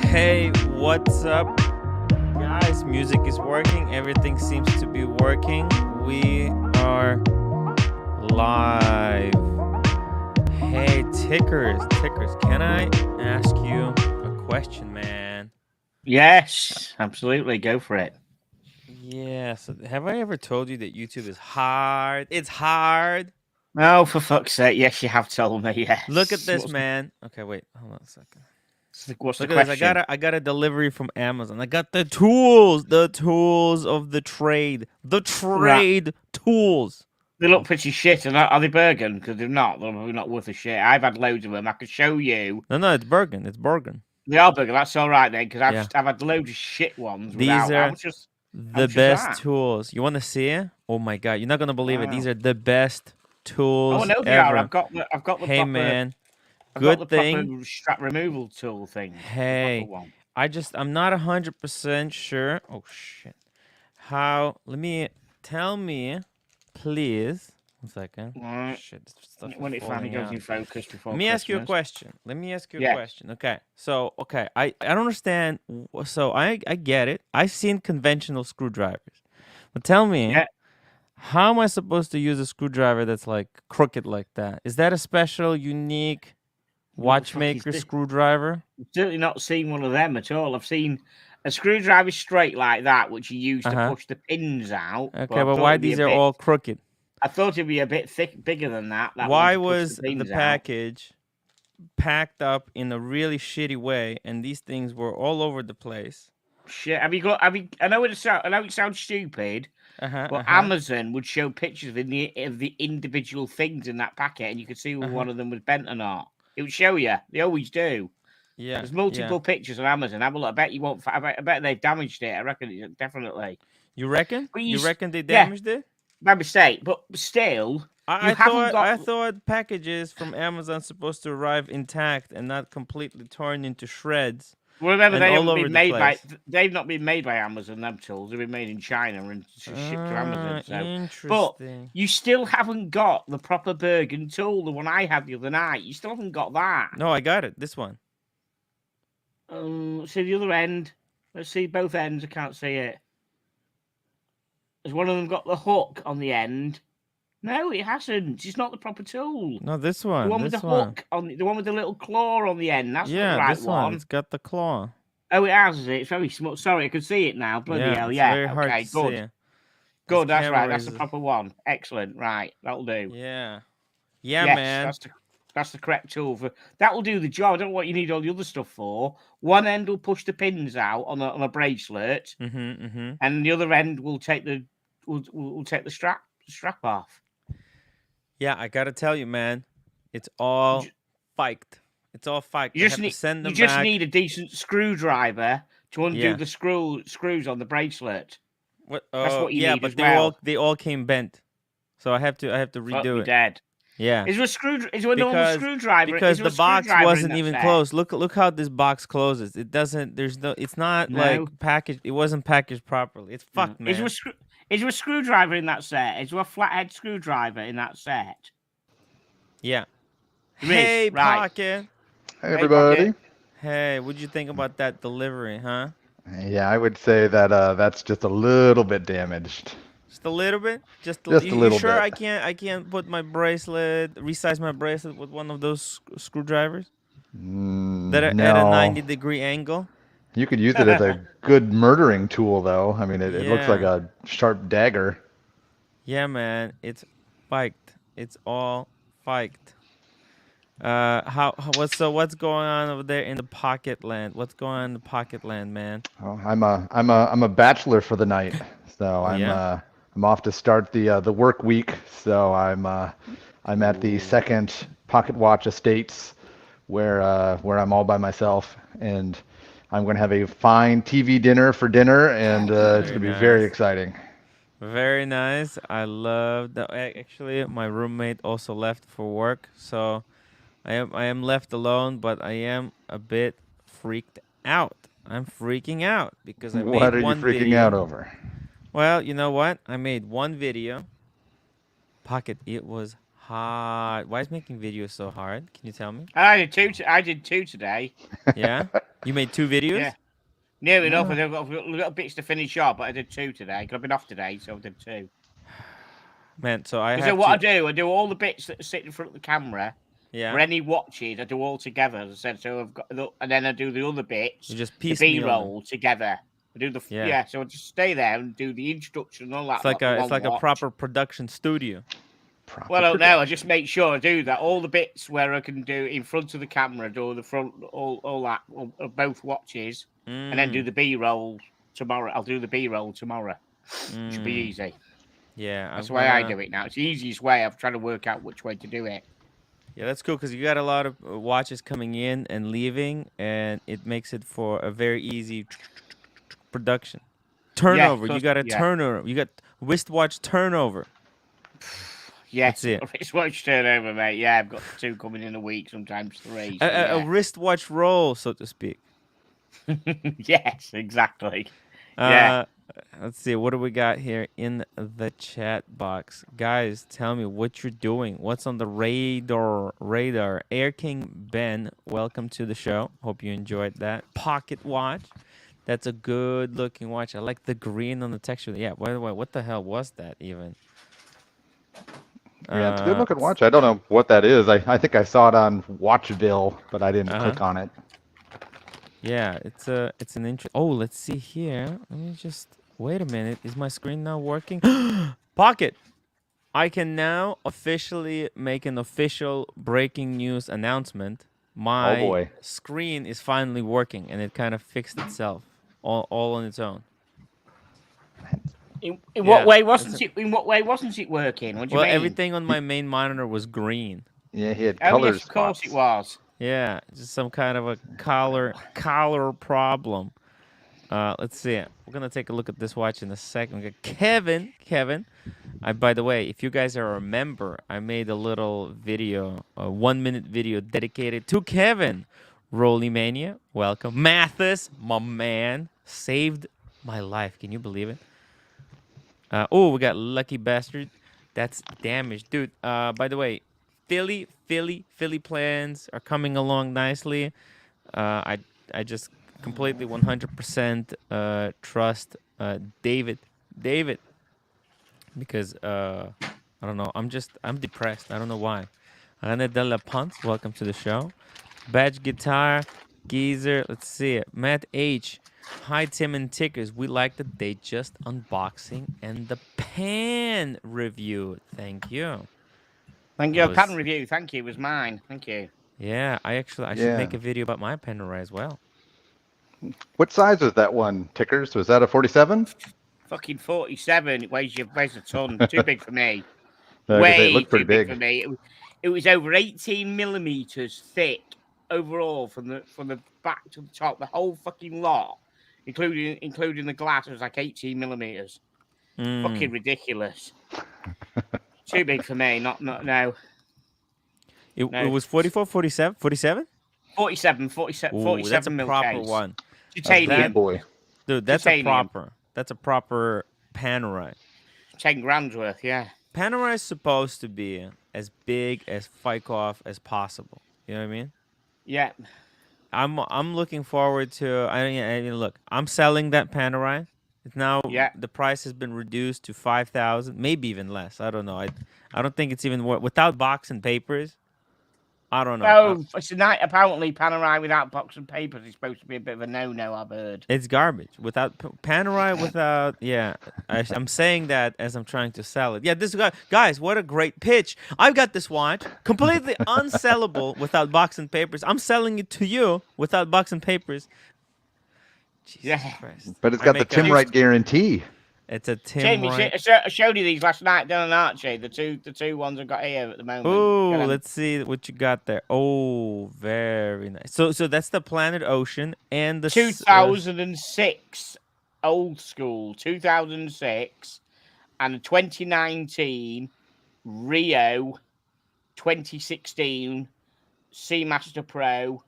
Hey, what's up, guys? Music is working. Everything seems to be working. We are live. Hey, tickers, can I ask you a question, man? Yes, absolutely. Go for it. Yeah, so have I ever told you that YouTube is hard? It's hard. Oh, for fuck's sake. Yes, you have told me. Yes. Look at this, man. Okay, wait. Hold on a second. What's the Look at this. question? I got a delivery from Amazon. I got the tools of the trade. The Right. trade tools. They look pretty shit. Are they Bergen? Because they're not. They're not worth a shit. I've had loads of them. I could show you. No, it's Bergen. It's Bergen. They are Bergen. That's all right then. Because Yeah. I've had loads of shit ones. These Without. are How much is the best that? tools. You want to see it? Oh my god, you're not gonna believe it. Wow. These are the best tools Oh, I know they ever. are. I've got the Hey proper. man, I've got good the thing. proper strap removal tool thing. Hey, The proper one. I'm not 100% sure. Oh shit. Let me tell me, please. 1 second. Right. Shit, this stuff When is it finally falling goes out. in focus before Let me ask you a Christmas. question. Okay. So, I don't understand. So, I get it. I've seen conventional screwdrivers. But tell me, Yeah. how am I supposed to use a screwdriver that's like crooked like that? Is that a special, unique What the fuck is watchmaker this? screwdriver? I've certainly not seen one of them at all. I've seen a screwdriver straight like that, which you use to push the pins out. Okay, I but thought why it'd be these are all crooked? I thought it'd be a bit bigger than that. That one Why to push the was the pins out. package packed up in a really shitty way, and these things were all over the place? Shit, have you got? I know it sounds stupid, but Amazon would show pictures of the individual things in that packet, and you could see whether one of them was bent or not. It would show you. They always do. Yeah, There's multiple pictures on Amazon. Have a look. I bet you won't. I bet they've damaged it. I reckon definitely. You reckon? But You reckon they damaged it? By mistake, but still, I thought packages from Amazon supposed to arrive intact and not completely torn into shreds. Well, remember, they've not been made by Amazon. Them tools have been made in China and shipped to Amazon. So, interesting. But you still haven't got the proper Bergen tool, the one I had the other night. You still haven't got that. No, I got it. This one. See the other end. Let's see both ends. I can't see it. Has one of them got the hook on the end? No, it hasn't. It's not the proper tool. No, this one. The one with the hook on the one with the little claw on the end. That's not the right this one. It's got the claw. Oh, it has, is it? It's very small. Sorry, I can see it now. Bloody hell, It's yeah. very hard to good. see. Good, that's right. That's the proper one. Excellent. Right, that'll do. Yeah. Yes, man. That's the correct tool for that. Will do the job. I don't know what you need all the other stuff for. One end will push the pins out on a bracelet, and the other end will take the strap off. Yeah, I gotta tell you, man, it's all faked. It's all faked. You just need a decent screwdriver to undo the screws on the bracelet. That's what you need. But they all came bent, so I have to redo it. Dead. Yeah. Is there a normal screwdriver? Because the box wasn't even closed. Look how this box closes. It doesn't. It's not like packaged. It wasn't packaged properly. It's fucked, man. Is there a screwdriver in that set? Is there a flathead screwdriver in that set? Yeah. Hey, Pocket. Hey, everybody. Hey, what'd you think about that delivery, huh? Yeah, I would say that that's just a little bit damaged. Just a little bit? Just a little bit. Sure, I can't put my bracelet, resize my bracelet with one of those screwdrivers that are at a 90-degree angle. You could use it as a good murdering tool, though. I mean, it looks like a sharp dagger. Yeah, man, it's faked. It's all faked. What's going on over there in the Pocket Land? What's going on in the Pocket Land, man? Oh, I'm a bachelor for the night, so I'm off to start the work week. So I'm at the second Pocket Watch Estates, where I'm all by myself, and I'm going to have a fine TV dinner for dinner, and it's going to be very exciting. Very nice. I love that. Actually, my roommate also left for work, so I am left alone, but I am a bit freaked out. I'm freaking out because I made one video. What are you freaking out over? Well, you know what? I made one video. Pocket, it was hard. Why is making videos so hard? Can you tell me? I did two today. Yeah? You made 2 videos? Yeah. Near enough. I've got little bits to finish off, but I did 2 today. 'Cause I've been off today, so I did 2. Man, so I So have what to... I do all the bits that sit in front of the camera. Yeah. For any watches, I do all together. As I said, so I've got, and then I do the other bits, You just the piecemeal them. B-roll together. I do the Yeah. So I just stay there and do the introduction and all that. It's like a proper production studio. Well, I don't know. I just make sure I do that. All the bits where I can do in front of the camera, do the front, all that, both watches, and then do the B-roll tomorrow. I'll do the B-roll tomorrow. It should be easy. Yeah, that's the way I do it now. It's the easiest way. I've tried to work out which way to do it. Yeah, that's cool because you got a lot of watches coming in and leaving, and it makes it for a very easy production. Turnover. You got a turnover. You got wristwatch turnover. Yes, wristwatch turnover, mate. Yeah, I've got 2 coming in a week, sometimes 3. So a wristwatch roll, so to speak. Yes, exactly. Yeah. Let's see. What do we got here in the chat box? Guys, tell me what you're doing. What's on the radar? Air King Ben, welcome to the show. Hope you enjoyed that. Pocket watch. That's a good looking watch. I like the green on the texture. Yeah, by the way, what the hell was that even? Yeah, it's a good looking watch. I don't know what that is. I think I saw it on Watchville, but I didn't click on it. Yeah, it's an interest. Oh, let's see here. Let me just wait a minute. Is my screen now working? Pocket. I can now officially make an official breaking news announcement. My screen is finally working, and it kind of fixed itself all on its own. In what way wasn't it? In what way wasn't it working? What do you mean? Everything on my main monitor was green. Yeah, he had color yes, of course it was. Yeah, just some kind of a color problem. Let's see. We're gonna take a look at this watch in a second. We got Kevin. By the way, if you guys are a member, I made a little video, a 1-minute video dedicated to Kevin. Rolly Mania, welcome. Mathis, my man, saved my life. Can you believe it? Oh, we got Lucky Bastard. That's damaged, dude. By the way, Philly plans are coming along nicely. I just completely 100% trust David, because I don't know. I'm depressed. I don't know why. René de la Ponce, welcome to the show. Badge Guitar, Geezer. Let's see it. Matt H. Hi, Tim and Tickers. We like the Datejust unboxing and the pan review. Thank you. Thank you. Pan review. Thank you. It was mine. Thank you. Yeah, I should make a video about my Panerai as well. What size was that one, Tickers? Was that a 47? Fucking 47. It weighs a ton. Too big for me. Way too big for me. It was over 18 millimeters thick overall from the back to the top. The whole fucking lot, including the glass, was like 18 millimeters. Fucking ridiculous. Too big for me. No. It was 44, 47? 47? 47 Ooh, that's a proper one. Titanium. Boy. Dude, that's a proper Panerai. 10 grand's worth, yeah. Panerai is supposed to be as big as Fikov as possible. You know what I mean? Yeah. I'm looking forward to. I mean, look, I'm selling that Panerai. Now the price has been reduced to 5,000, maybe even less. I don't know. I don't think it's even without box and papers. I don't know. Oh, it's apparently Panerai without box and papers is supposed to be a bit of a no-no, I've heard. It's garbage. Without Panerai, without... Yeah, I'm saying that as I'm trying to sell it. Yeah, this guy... Guys, what a great pitch. I've got this watch, completely unsellable without box and papers. I'm selling it to you without box and papers. Jesus Christ. But it's got the Tim Wright guarantee. It's a Tim Wright. I showed you these last night, didn't I, Archie? The two ones I've got here at the moment. Oh, let's see what you got there. Oh, very nice. So that's the Planet Ocean and the 2006 old school, 2006, and the 2019 Rio 2016 Seamaster Pro,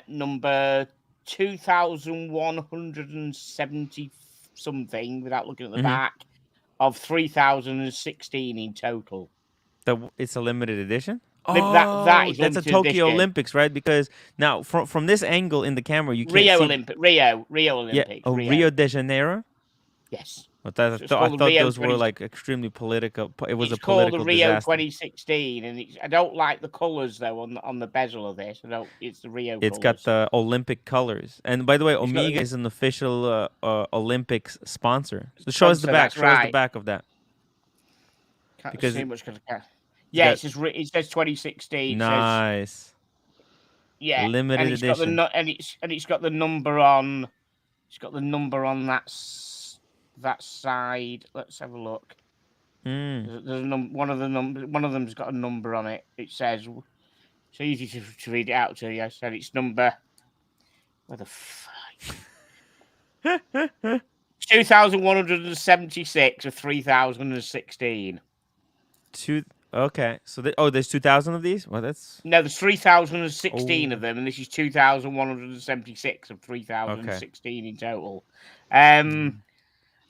number 2,170 something, without looking at the back, of 3,016 in total. It's a limited edition? That Oh, is that's a limited Tokyo edition. Olympics, right? Because now from this angle in the camera, you can't Rio see. Olympic, Rio Yeah. Olympics, Oh, Rio Rio. de Janeiro. Yes. But So it's I called the thought Rio those were 20. like extremely political. It was a It's called the political Rio disaster. 2016, and I don't like the colours though on the bezel of this. I don't. It's the Rio It's got colours. the Olympic colors. And by the way, It's got Omega is an official Olympics sponsor. So show us the sponsor. back. That's Show us the right. back of that. Can't Because see much because I can't. it's Yeah, got it says 2016. It says nice yeah, limited and it's got edition. it's got the number on. It's got the number on that side. Let's have a look. Mm. There's one of the numbers. One of them's got a number on it. It says it's easy to read it out to you. I said it's number. Where the fuck? 2,176 of 3,016. Okay. So there's 2,000 of these. Well, that's No, there's 3,016 of oh. them, and this is 2,176 of Okay. 3,016 in total. Mm.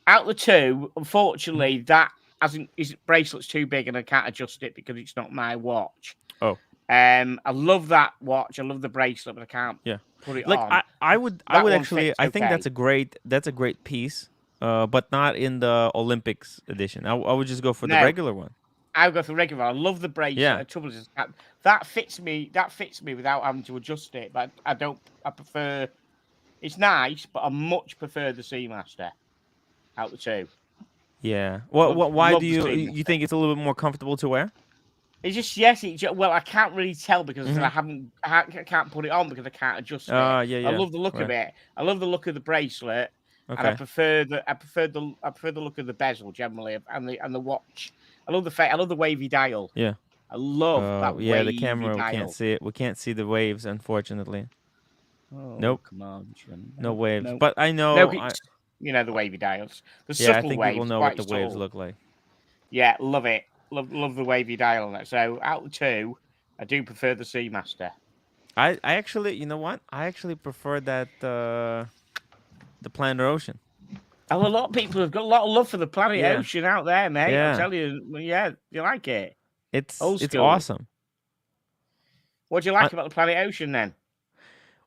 Out of the two, unfortunately, that hasn't his bracelet's too big, and I can't adjust it because it's not my watch. Oh. I love that watch. I love the bracelet, but I can't put it Like on. I would actually I think that's a great piece. But not in the Olympics edition. I would just go for the No, regular one. I'll go for regular. I love the bracelet. Yeah. The trouble is that fits me. That fits me without having to adjust it. But I don't. I prefer. It's nice, but I much prefer the Seamaster out of the two. Yeah. Well, why Love do the you think it's a little bit more comfortable to wear? It's just yes. Well, I can't really tell because I can't put it on because I can't adjust it. Yeah. I love the look right. of it. I love the look of the bracelet, and I Okay. prefer the look of the bezel generally, and the watch. I love the wavy dial. Yeah. I love that Yeah, the wavy camera we dial. can't see it. We can't see the waves, unfortunately. Oh, Nope. come on, John. No waves. No. But I know. No, you know the wavy dials. The Yeah, I subtle think waves. people know what the waves look like. Yeah, love it. Love the wavy dial on that. So out of the two, I do prefer the Seamaster. I actually, you know what? I actually prefer that the Planet Ocean. Oh, a lot of people have got a lot of love for the Planet Yeah. Ocean out there, mate. Yeah. I'll tell you. Yeah, you like it. Old It's school. awesome. What do you like about the Planet Ocean then?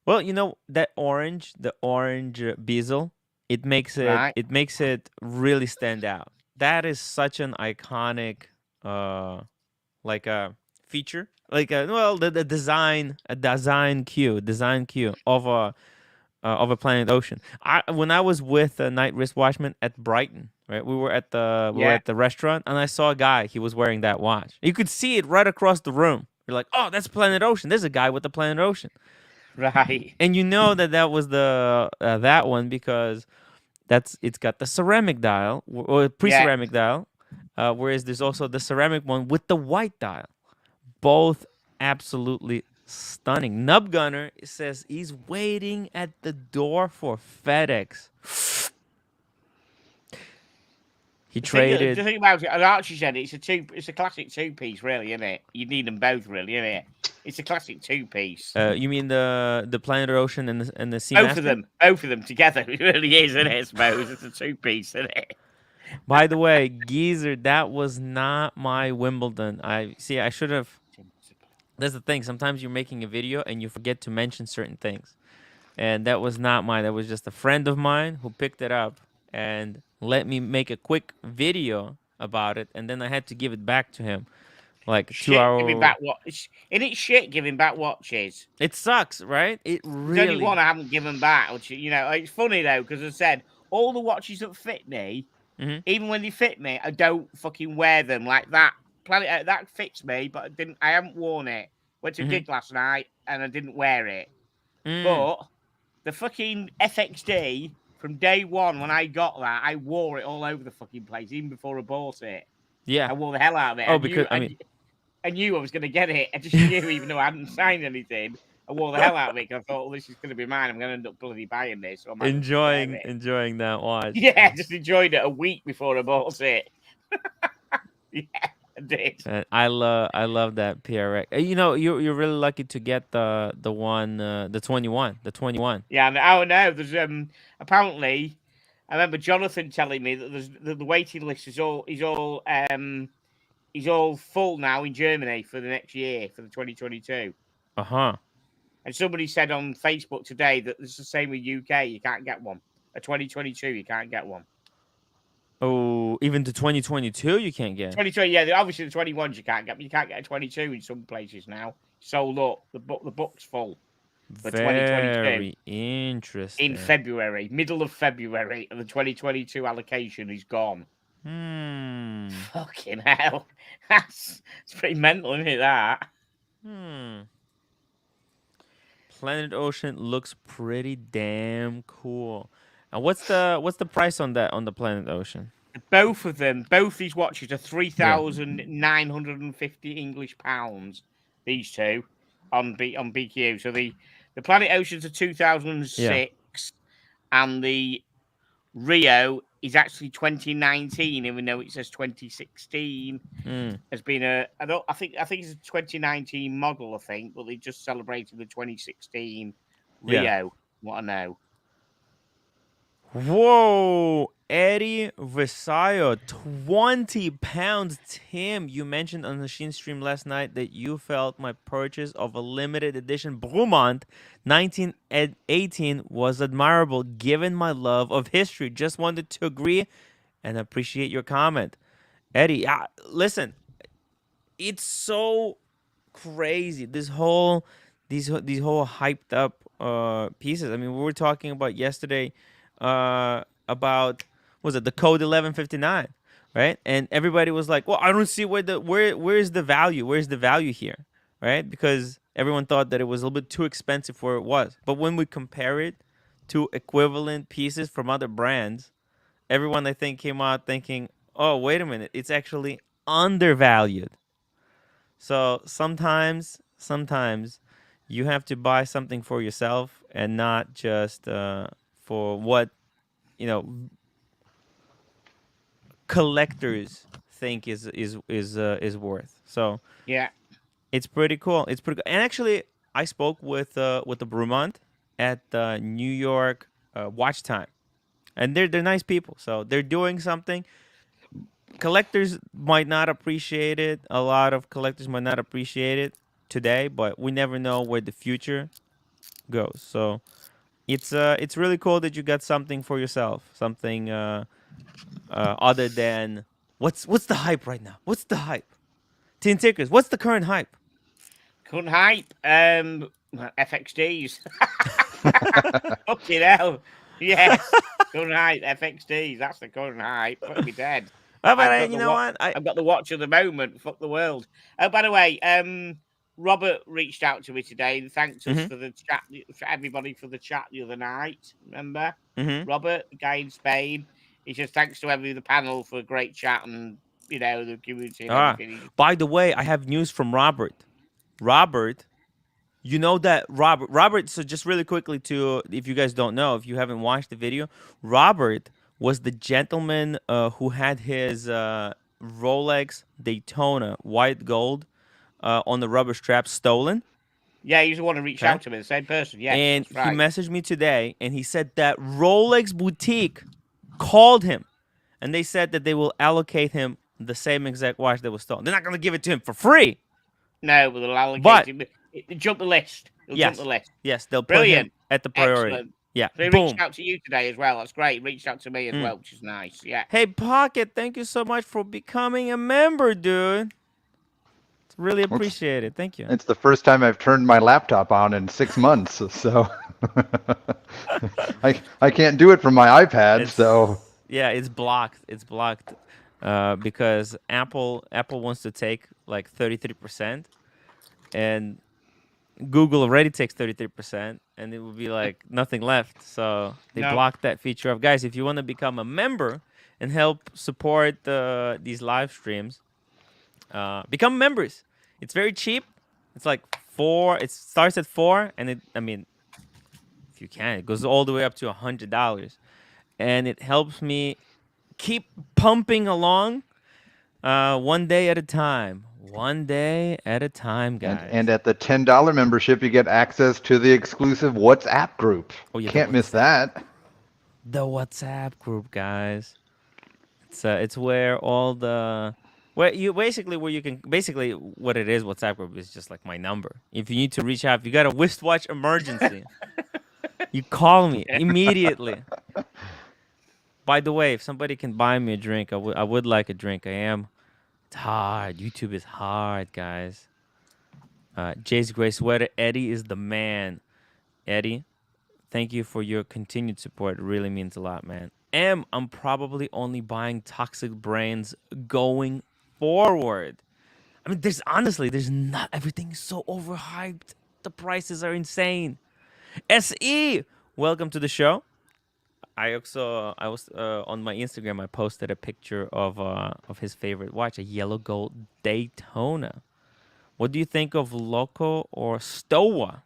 Well, you know that the orange bezel, it makes it really stand out. That is such an iconic like a feature. Like the design cue of a Planet Ocean. When I was with a night wristwatchman at Brighton, right? We were at the restaurant and I saw a guy, he was wearing that watch. You could see it right across the room. You're like, "Oh, that's Planet Ocean. There's a guy with the Planet Ocean." Right. And you know that was the that one because it's got the ceramic dial or pre-ceramic dial, whereas there's also the ceramic one with the white dial. Both absolutely stunning. Nub Gunner says he's waiting at the door for FedEx. He traded. The thing about it, as Archie said, it's a classic two-piece, really, isn't it? You need them both, really, isn't it? It's a classic two-piece. You mean the Planet Ocean and the Seamaster? Both of them together. It really is, isn't it? I suppose it's a two-piece, isn't it? By the way, Geezer, that was not my Wimbledon. I should have. That's the thing. Sometimes you're making a video and you forget to mention certain things, and that was not mine. That was just a friend of mine who picked it up and let me make a quick video about it, and then I had to give it back to him, like 2 hour. Giving back watches. Isn't it shit giving back watches? It sucks, right? It really. There's only one I haven't given back. Which it's funny though because I said all the watches that fit me, even when they fit me, I don't fucking wear them like that. Planet that fits me, but I haven't worn it. Went to a gig last night and I didn't wear it. But the fucking FXD from day one when I got that, I wore it all over the fucking place, even before I bought it. Yeah, I wore the hell out of it. Oh, because I knew I was going to get it. I just knew, even though I hadn't signed anything, I wore the hell out of it because I thought, this is going to be mine. I'm going to end up bloody buying this. So enjoying that watch. Yeah, I just enjoyed it a week before I bought it. Yeah, I did. And I love that PRX. You know, you're really lucky to get the one the 21. Yeah, I know. There's apparently, I remember Jonathan telling me that the waiting list is all is all full now in Germany for the next year, for the 2022. And somebody said on Facebook today that it's the same with UK. You can't get one. A 2022, you can't get one. Oh, even the 2022 you can't get. 2020, yeah. Obviously, the 21s you can't get. But you can't get a 22 in some places now. Sold up. The book's full for 2022 Very interesting. in February, middle of February, and the 2022 allocation is gone. Fucking hell, it's pretty mental, isn't it? That. Planet Ocean looks pretty damn cool. And what's the price on that, on the Planet Ocean? Both of them, both these watches are 3,950 English pounds. These two on BQ. So the Planet Oceans are 2006, and the Rio is actually 2019, even though it says 2016. Has been I think it's a 2019 model, I think, but they just celebrated the 2016 Rio. Yeah. What I know. Whoa, Eddie Versailles, 20 pounds. Tim, you mentioned on the Sheen stream last night that you felt my purchase of a limited edition Brumont 1918 was admirable given my love of history. Just wanted to agree and appreciate your comment. Eddie, listen, it's so crazy. These whole hyped up pieces. I mean, we were talking about yesterday about, was it the code 1159, right? And everybody was like, well, I don't see where's the value? Where's the value here, right? Because everyone thought that it was a little bit too expensive for it was. But when we compare it to equivalent pieces from other brands, everyone, I think, came out thinking, oh, wait a minute, it's actually undervalued. So sometimes you have to buy something for yourself and not just for what, collectors think is worth. So yeah, it's pretty cool. It's pretty cool. And actually, I spoke with the Brumont at the New York Watch Time, and they're nice people. So they're doing something. Collectors might not appreciate it. A lot of collectors might not appreciate it today, but we never know where the future goes. So it's really cool that you got something for yourself, something other than what's the hype right now? What's the hype? Tin Tickers, what's the current hype? Current hype, FXDs. Fucking hell, yes. Current hype, FXDs. That's the current hype. Put me dead. Oh, but you know what? I've got the watch of the moment. Fuck the world. Oh, by the way, Robert reached out to me today and thanked us for the chat, for everybody for the chat the other night. Remember, Robert, the guy in Spain. He says thanks to every the panel for a great chat and the community and everything. By the way, I have news from Robert. Robert, you know that Robert. So just really quickly, to if you guys don't know, if you haven't watched the video, Robert was the gentleman who had his Rolex Daytona white gold on the rubber strap stolen. Yeah, he's the one who reached out to me, the same person. Yeah, and right. He messaged me today, and he said that Rolex Boutique called him, and they said that they will allocate him the same exact watch that was stolen. They're not going to give it to him for free. No, but they'll allocate him. They'll jump the list. Jump the list. Yes, they'll put him at the priority. Excellent. Yeah, so he reached out to you today as well. That's great. He reached out to me as well, which is nice. Yeah. Hey, Pocket, thank you so much for becoming a member, dude. It's really appreciated. Thank you. It's the first time I've turned my laptop on in 6 months, so I can't do it from my iPad. Yeah, it's blocked. It's blocked because Apple wants to take like 33%, and Google already takes 33%, and it will be like nothing left. So they blocked that feature of, guys, if you want to become a member and help support these live streams, become members. It's very cheap. It's like $4. It starts at $4, and if you can, it goes all the way up to $100, and it helps me keep pumping along, one day at a time. One day at a time, guys. And at the $10 membership, you get access to the exclusive WhatsApp group. Oh, yeah, can't miss that. The WhatsApp group, guys. It's where all the Well, you basically what it is. WhatsApp group is just like my number. If you need to reach out, if you got a wristwatch emergency, you call me immediately. By the way, if somebody can buy me a drink, I would like a drink. It's hard. YouTube is hard, guys. Jay's Gray Sweater. Eddie is the man. Eddie, thank you for your continued support. It really means a lot, man. I'm probably only buying Toxic Brains going forward. I mean, there's not, everything is so overhyped. The prices are insane. SE, welcome to the show. I was on my Instagram. I posted a picture of his favorite watch, a yellow gold Daytona. What do you think of Loco or Stowa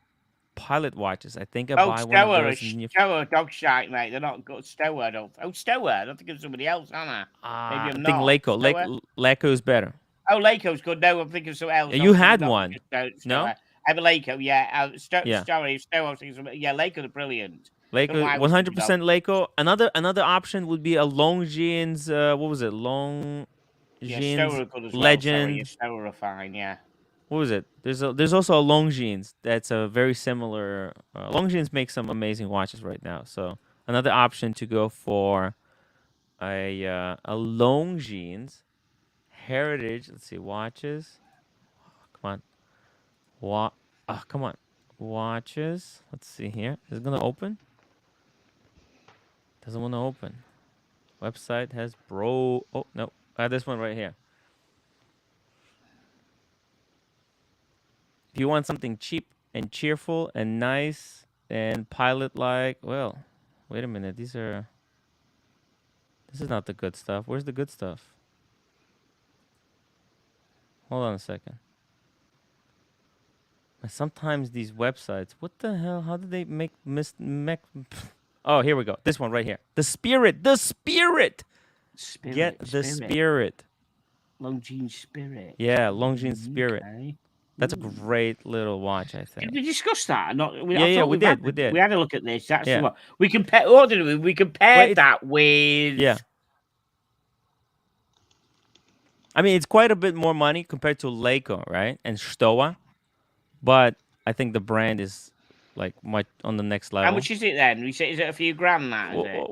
pilot watches? I think I buy one of those. Stowa dog shite, mate. They're not good. Stowa, I don't. Oh, Stowa. I don't think of somebody else, am I? Maybe I'm I think not. Leico. Leico's better. Oh, Leico's good. No, I'm thinking of something else. You had one. No? I have a Leico, yeah. Yeah. Sorry, Stowa, I was thinking something. Yeah, Leico's brilliant. Leico, 100% Leico. Another option would be a Longines. What was it? Longines Legend. Stowa are fine, yeah. What was it? There's also a Longines that's a very similar. Longines makes some amazing watches right now. So another option to go for a Longines Heritage. Let's see, watches. Come on, come on, watches. Let's see here. Is it gonna open? Doesn't want to open. Website has bro. Oh no, this one right here. If you want something cheap and cheerful and nice and pilot-like, well, wait a minute. This is not the good stuff. Where's the good stuff? Hold on a second. Sometimes these websites, what the hell? How did they make Oh, here we go. This one right here. The Spirit. Get the Spirit. Longines Spirit. Yeah, Longines Spirit. Okay. That's a great little watch, I think. Did we discuss that? We did. We had a look at this. That's what we compared. What did we? We compared that with. Yeah. I mean, it's quite a bit more money compared to Leico, right? And Stowa, but I think the brand is like much on the next level. How much is it then? We say is it a few grand? That is it?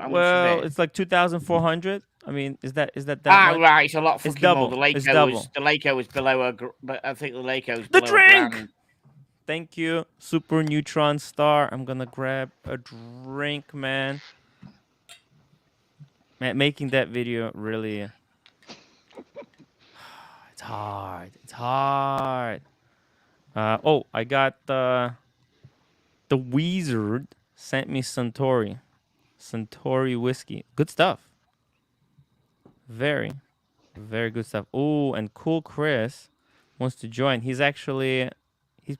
Well, it's like 2,400. I mean, is that much? Right, it's a lot. It's double. The Leico is below but I think the Leico is the below drink. A grand. Thank you, Super Neutron Star. I'm gonna grab a drink, man. Making that video really. It's hard. It's hard. I got the Wizard sent me Suntory whiskey. Good stuff. Very, very good stuff. Oh, and Cool Chris wants to join. He's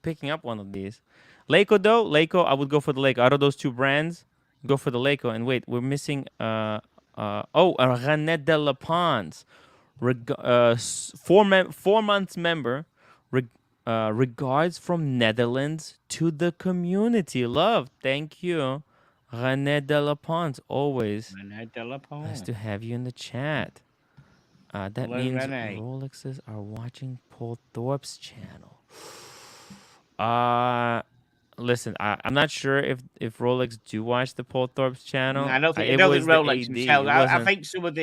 picking up one of these. Leico though, I would go for the Leico. Out of those two brands, go for the Leico. And wait, we're missing a René de la Pons, 4 months member. Regards from Netherlands to the community. Love, thank you, René de la Pons. Always nice to have you in the chat. That means René. Rolexes are watching Paul Thorpe's channel. Listen, I'm not sure if Rolex do watch the Paul Thorpe's channel. I don't think Rolex himself. I think some of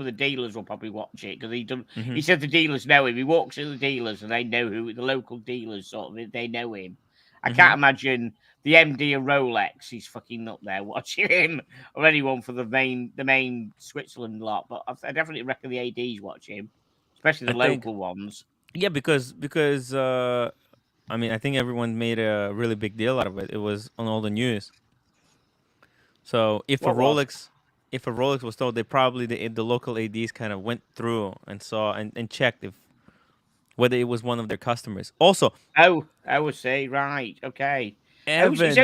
the dealers will probably watch it because he said the dealers know him. He walks to the dealers and they know who the local dealers sort of they know him. I can't imagine the MD of Rolex. He's fucking up there watching him or anyone for the main Switzerland lot. But I definitely reckon the ADs watch him, especially the local ones. Yeah, because I mean, I think everyone made a really big deal out of it. It was on all the news. So if a Rolex was told, they probably the local ADs kind of went through and saw and checked whether it was one of their customers. Also, I would say right, okay. Evan,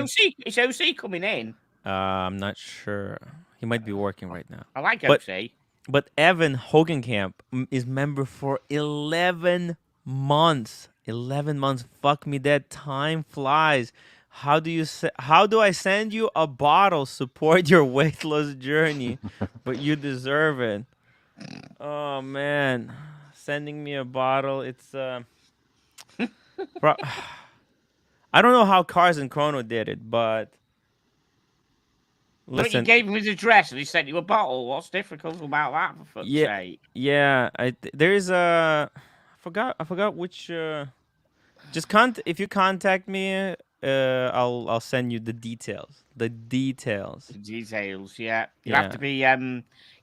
is OC coming in? I'm not sure. He might be working right now. I like OC. But Evan Hogenkamp is member for 11 months. 11 months. Fuck me dead. Time flies. How do I send you a bottle? Support your weight loss journey, but you deserve it. Oh man, sending me a bottle. It's pro- I don't know how Cars and Chrono did it, but But you listen, gave him his address and he sent you a bottle. What's difficult about that, for fuck's yeah, sake? yeah. There's I forgot which. If you contact me, I'll send you the details. The details. The details, yeah. Yeah.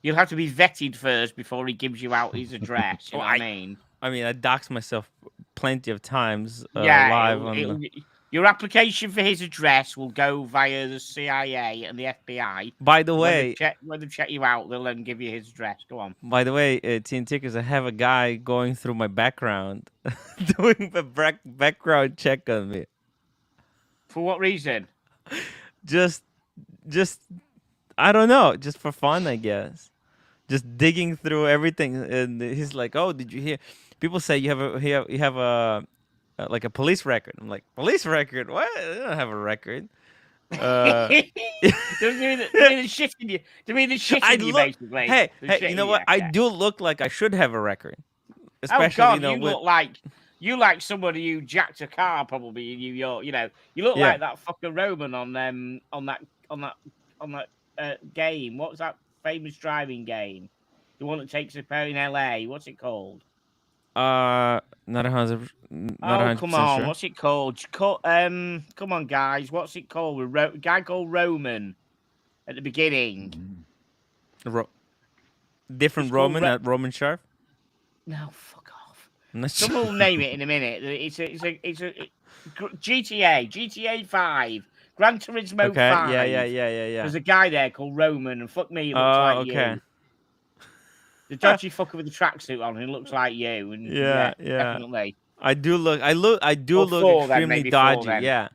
You'll have to be vetted first before he gives you out his address. You Oh, know what I mean? I mean, I doxed myself plenty of times Yeah, live on the. your application for his address will go via the CIA and the FBI. By the When way, they check you out, they'll then give you his address. Go on. Teen Tickers, I have a guy going through my background, doing the background check on me. For what reason? Just, just, I don't know, just for fun, I guess. Just digging through everything, and he's like, "Oh, did you hear? People say you have a like a police record." I'm like, "Police record? What? I don't have a record." Uh, they're shitting you. To me, they're I shitting you look. basically. Hey, They're hey, you know shitting you. what? I Yeah. do look like I should have a record, Oh especially God, with you like somebody who jacked a car probably in New York. You know, you look yeah. like that fucker Roman on that on that game. What's that famous driving game? The one that takes a pair in LA. What's it called? Not 100% Come on, sure. what's it called? Come on, guys, what's it called? Guy called Roman at the beginning. Ro- It's different called Roman, not Roman Sharp. No, fuck off. I'm not Someone sure. will name it in a minute. GTA 5, Gran Turismo Okay. Yeah. Yeah. 5. Yeah. Yeah. Yeah. There's a guy there called Roman, and fuck me, he looks Oh, like okay. you. The dodgy fucker with the tracksuit on, he looks like you, and Yeah. yeah, Yeah. definitely. I do look. I do Or look four then, extremely maybe four dodgy. then. Yeah.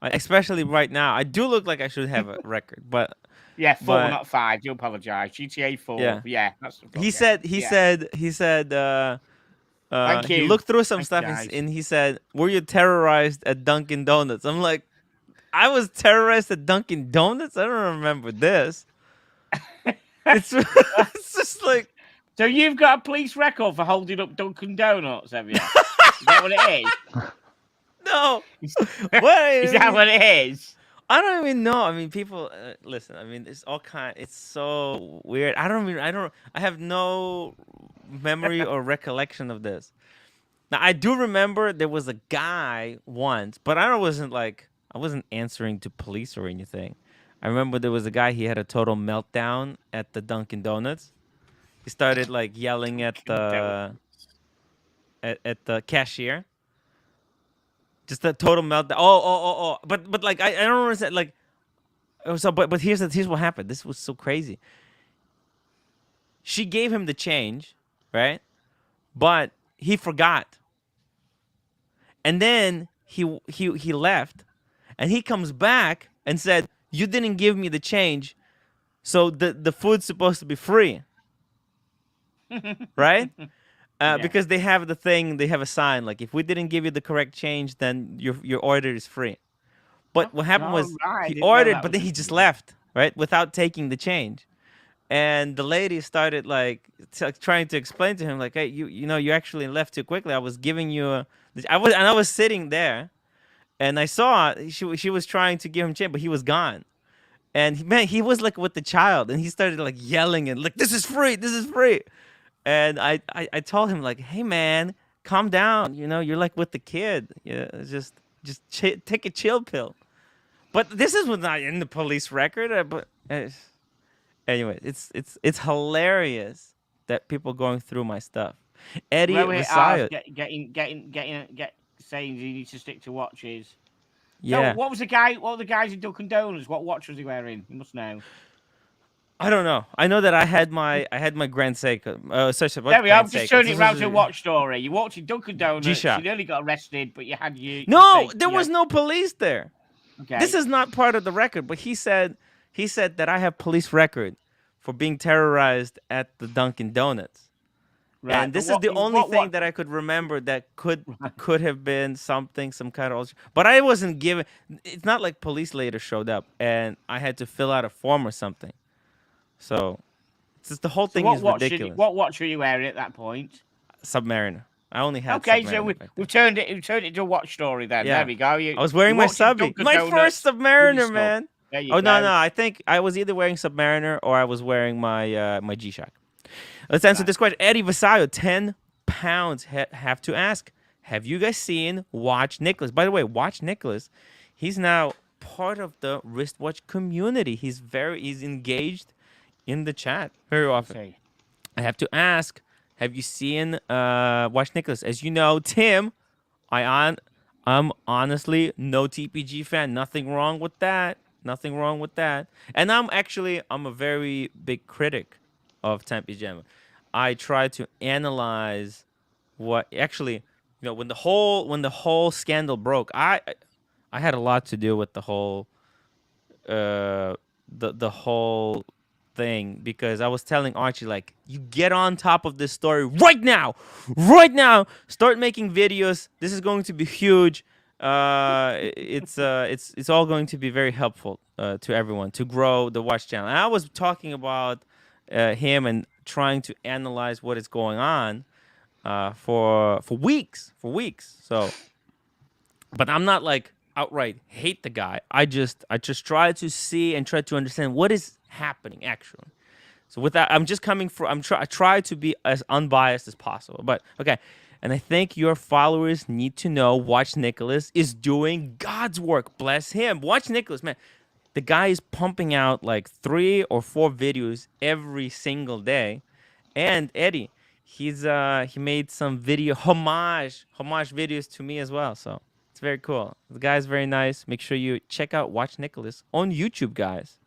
Especially right now, I do look like I should have a record, Yeah, four, but not five. Do apologise. GTA 4. yeah. Yeah, that's He okay. said. He Yeah. said. He said. Thank He you. looked through some Thank you, stuff guys. and he said, "Were you terrorized at Dunkin' Donuts?" I'm like, "I was terrorized at Dunkin' Donuts. I don't remember this." It's it's just like So you've got a police record for holding up Dunkin' Donuts, have you? Is that what it is? no. What Is I that mean, what it is? I don't even know. I mean, people listen. I mean, it's all kind. It's so weird. I don't even. I don't. I have no memory or recollection of this. Now I do remember there was a guy once, but I wasn't answering to police or anything. I remember there was a guy. He had a total meltdown at the Dunkin' Donuts. He started like yelling Dunkin' Donuts. at the cashier. Just a total meltdown. Oh. But like I don't understand. Like so, but here's what happened. This was so crazy. She gave him the change, right? But he forgot, and then he left, and he comes back and said, "You didn't give me the change, so the food's supposed to be free, right?" Yeah. Because they have the thing, they have a sign like if we didn't give you the correct change, then your order is free. But what happened All was right. I he didn't know ordered, that but was then a he just thing. left, right, without taking the change. And the lady started like trying to explain to him, like, "Hey, you know, you actually left too quickly. I was giving you I was sitting there, and I saw she was trying to give him change, but he was gone. And man, he was like with the child, and he started like yelling and like, "This is free, this is free." And I told him like, "Hey man, calm down. You know, you're like with the kid. Yeah, take a chill pill." But this is not in the police record. But anyway, it's hilarious that people going through my stuff. Eddie Rohit asked, Visayas, saying he needs to stick to watches. So yeah. what were the guys in Dunkin' Donuts? What watch was he wearing? You must know. I don't know. I know that I had my Grand Seiko. Such a There what we are. Grand I'm just Seiko? turning it round to a watch story. You walked in Dunkin' G Donuts. You Shock. nearly got arrested, but you had your No, safety. there was no police there. This Okay. is not part of the record, but he said that I have police record for being terrorized at the Dunkin' Donuts. Right. And But this is the only thing what? that I could remember that could have been something, some kind of. But I wasn't given. It's not like police later showed up and I had to fill out a form or something. So the whole So thing is ridiculous. what watch were you wearing at that point? Submariner. I only had Okay, Submariner so back then. we've turned it into a watch story then. Yeah. There we go. I was wearing my subby. My first Submariner, man. There you Oh go. no, I think I was either wearing Submariner or I was wearing my my G-Shock. Let's answer this question. Eddie Vasayo, 10 pounds. Have to ask, have you guys seen Watch Nicholas? By the way, Watch Nicholas, he's now part of the wristwatch community. He's engaged in the chat very often. I have to ask, have you seen Watch Nicholas? As you know, Tim, I'm honestly no TPG fan. Nothing wrong with that. Nothing wrong with that. And I'm a very big critic of Tempe Jam. I try to analyze what actually, when the whole scandal broke, I had a lot to do with the whole the whole thing, because I was telling Archie, like, you get on top of this story right now, start making videos. This is going to be huge. It's all going to be very helpful to everyone to grow the watch channel. And I was talking about him and trying to analyze what is going on for weeks. So, but I'm not like outright hate the guy. I just try to see and try to understand what is happening actually. So with that, I'm just coming from. I try to be as unbiased as possible. But okay, and I think your followers need to know Watch Nicholas is doing God's work. Bless him. Watch Nicholas, man. The guy is pumping out like 3 or 4 videos every single day. And Eddie, he made some homage videos to me as well. So it's very cool. The guy's very nice. Make sure you check out Watch Nicholas on YouTube, guys.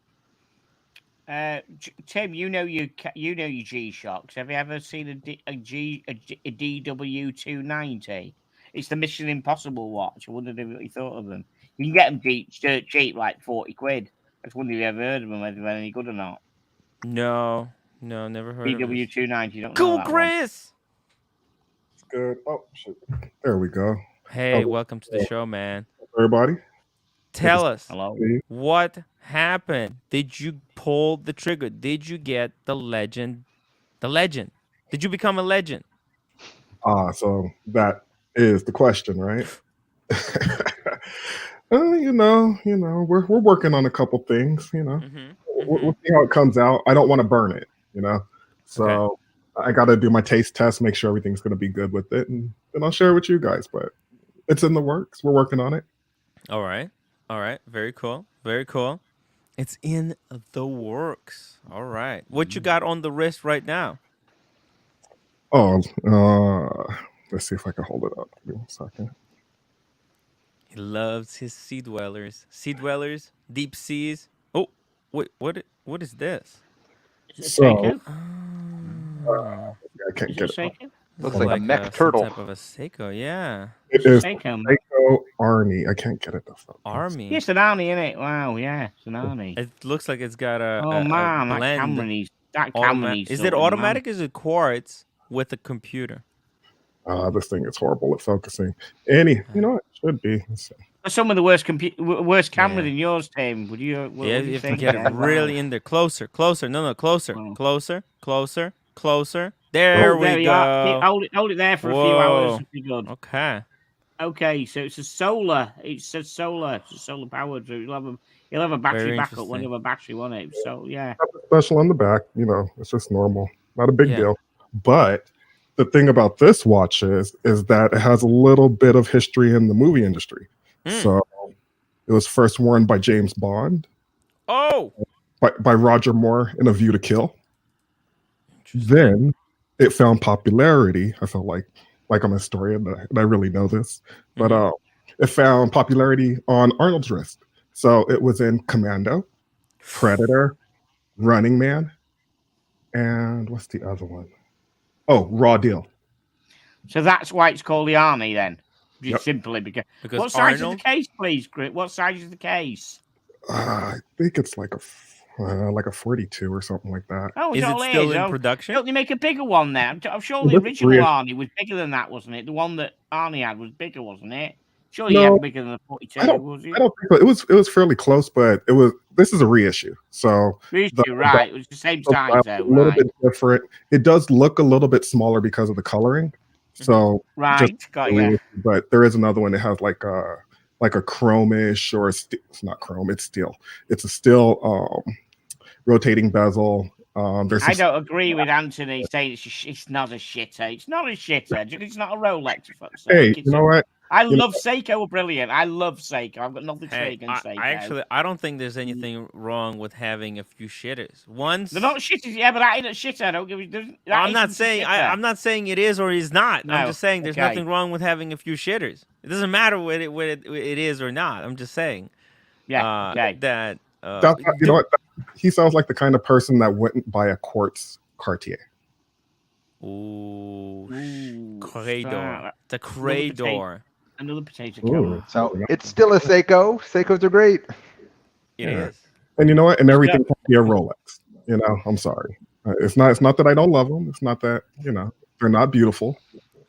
Tim, you know your G-Shocks. Have you ever seen a DW290? It's the Mission Impossible watch. I wondered what you thought of them. You can get them cheap, like 40 quid. I just wondered if you ever heard of them, whether they're any good or not. No, never heard of this. DW290. Don't cool, know that Chris. It's good. Oh, shit. There we go. Hey, welcome to the show, man. Everybody. Tell us, hello. What happened? Did you pull the trigger? Did you get the legend? Did you become a legend? So that is the question, right? We're working on a couple things. We'll see how it comes out. I don't want to burn it, so I got to do my taste test, make sure everything's going to be good with it, and then I'll share it with you guys. But it's in the works. We're working on it. All right. Very cool. It's in the works. All right. What you got on the wrist right now? Oh, let's see if I can hold it up. Give me 1 second. He loves his sea dwellers. Deep seas. Oh, wait, what is this? Is it a Seiko? I can't get it. Looks like a mech turtle. Some type of a Seiko, yeah. It is Seiko Army. I can't get it. Army. It's an Army, isn't it? Wow, yeah, it's an Army. It looks like it's got a blend. That camera needs. Is it automatic? Is it quartz with a computer? This thing is horrible at focusing. It should be. Some of the worst camera than yours, Tim. Would you? If you can get it really in there, closer. No, closer. There we go. Hold it there for a few hours. Be good. Okay, so it's a solar. It's solar powered. So you'll have a battery backup when you have a battery on it. So yeah. Nothing special on the back. It's just normal. Not a big deal. But the thing about this watch is that it has a little bit of history in the movie industry. So it was first worn by James Bond. Oh. By Roger Moore in A View to Kill. Then it found popularity. I felt like I'm a historian, and I really know this, but it found popularity on Arnold's wrist. So it was in Commando, Predator, Running Man, and what's the other one? Oh, Raw Deal. So that's why it's called the Army then. Yep. Simply because what size is the case, please, Chris? What size is the case? I think it's like a 42 or something like that. Oh, is it still in production? Don't they make a bigger one there? I'm sure the original Arnie was bigger than that, wasn't it? The one that Arnie had was bigger, wasn't it? Surely you No, had bigger than a 42, was I it? don't think so. It was fairly close, but this is a reissue. So Right. It was the same the size, dial's though, a little right? bit different. It does look a little bit smaller because of the coloring. So just Right, got a ya. reissue, but there is another one that has like a chromish or it's not chrome, it's steel. It's a steel rotating bezel. There's I some don't agree with Anthony saying it's not a shitter. It's not a shitter. It's not a Rolex, for fuck's hey, sake. you know what? I You know, love Seiko, brilliant. I love Seiko. I've got nothing to say Hey, against Seiko. I don't think there's anything wrong with having a few shitters. Once They're not shitters, yeah, but that ain't a shitter. I don't give you. That I'm not isn't a saying shitter. I'm not saying it is or is not. I'm No, just saying there's okay. nothing wrong with having a few shitters. It doesn't matter what it is or not. I'm just saying. Yeah, okay. That you know what? He sounds like the kind of person that wouldn't buy a quartz Cartier. Ooh, stop. Crador. The Crador. Another potato cover. So it's still a Seiko. Seikos are great. It is. And you know what? And everything can be a Rolex. You know, I'm sorry. It's not that I don't love them. It's not that, you know, they're not beautiful.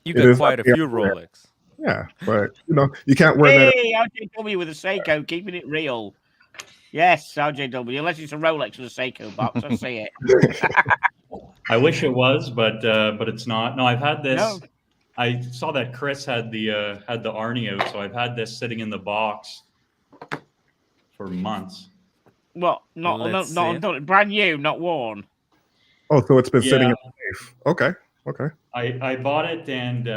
You It got is quite a up there. few Rolex. Yeah, but you know, you can't wear that. Hey, RJW with a Seiko, keeping it real. Yes, RJW, unless it's a Rolex with a Seiko box, I see it. I wish it was, but it's not. No, I've had this. No. I saw that Chris had the Arnie out, so I've had this sitting in the box for months. What? Not brand new, not worn. Oh, so it's been sitting in the safe. Okay. I bought it and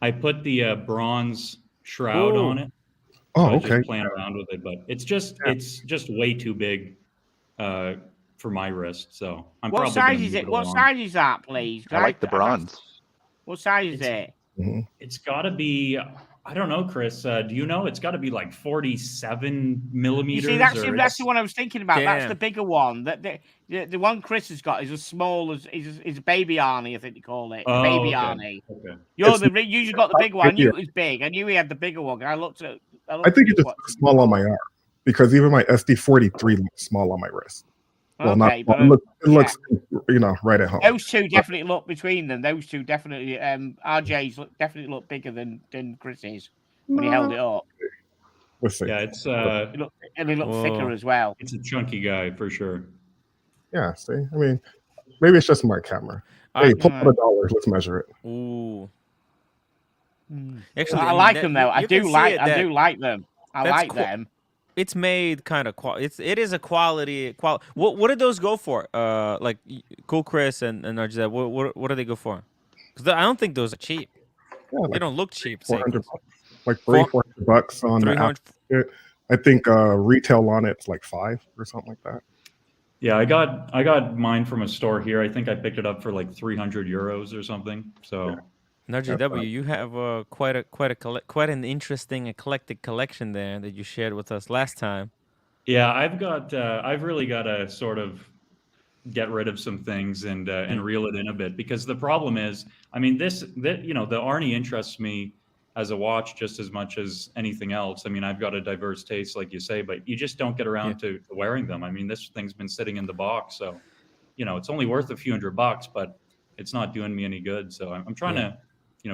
I put the bronze shroud on it. Oh, so I okay. just playing around with it, but it's just way too big for my wrist. So I'm What probably size gonna is move it? What along. size is that, please? I like the bronze. What size is it? It's got to be. I don't know, Chris. Do you know? It's got to be like 47 millimeters. You see, that's the one I was thinking about. That's the bigger one. The one Chris has got is as small as is a baby Arnie, I think they call it. Oh, baby okay. Arnie. Okay. You just got the big one. I knew it was big. I knew he had the bigger one. I think it just looks small on my arm because even my SD43 looks small on my wrist. Well, okay, not small. It looks, you know, right at home. Those two definitely look between them. Those two definitely, RJ's definitely look bigger than Chris's when he held it up. Let's see. Yeah, it's and they look thicker as well. It's a chunky guy for sure. Yeah, see, I mean, maybe it's just my camera. Hey, pull out $1. Let's measure it. Ooh. Actually, I like them though. I do like them. I like them. It's made kind of it is a quality. What did those go for? Like Cool Chris and RJ. What do they go for? Because I don't think those are cheap. Yeah, they don't look cheap. $400, like $400 on the app. I think retail on it's like $5 or something like that. Yeah, I got mine from a store here. I think I picked it up for like 300 euros or something. So. RJW, you have quite an interesting eclectic collection there that you shared with us last time. Yeah, I've really got to sort of get rid of some things and reel it in a bit, because the problem is, I mean, the Arnie interests me as a watch just as much as anything else. I mean, I've got a diverse taste, like you say, but you just don't get around to wearing them. I mean, this thing's been sitting in the box, so it's only worth a few $100, but it's not doing me any good. So I'm trying to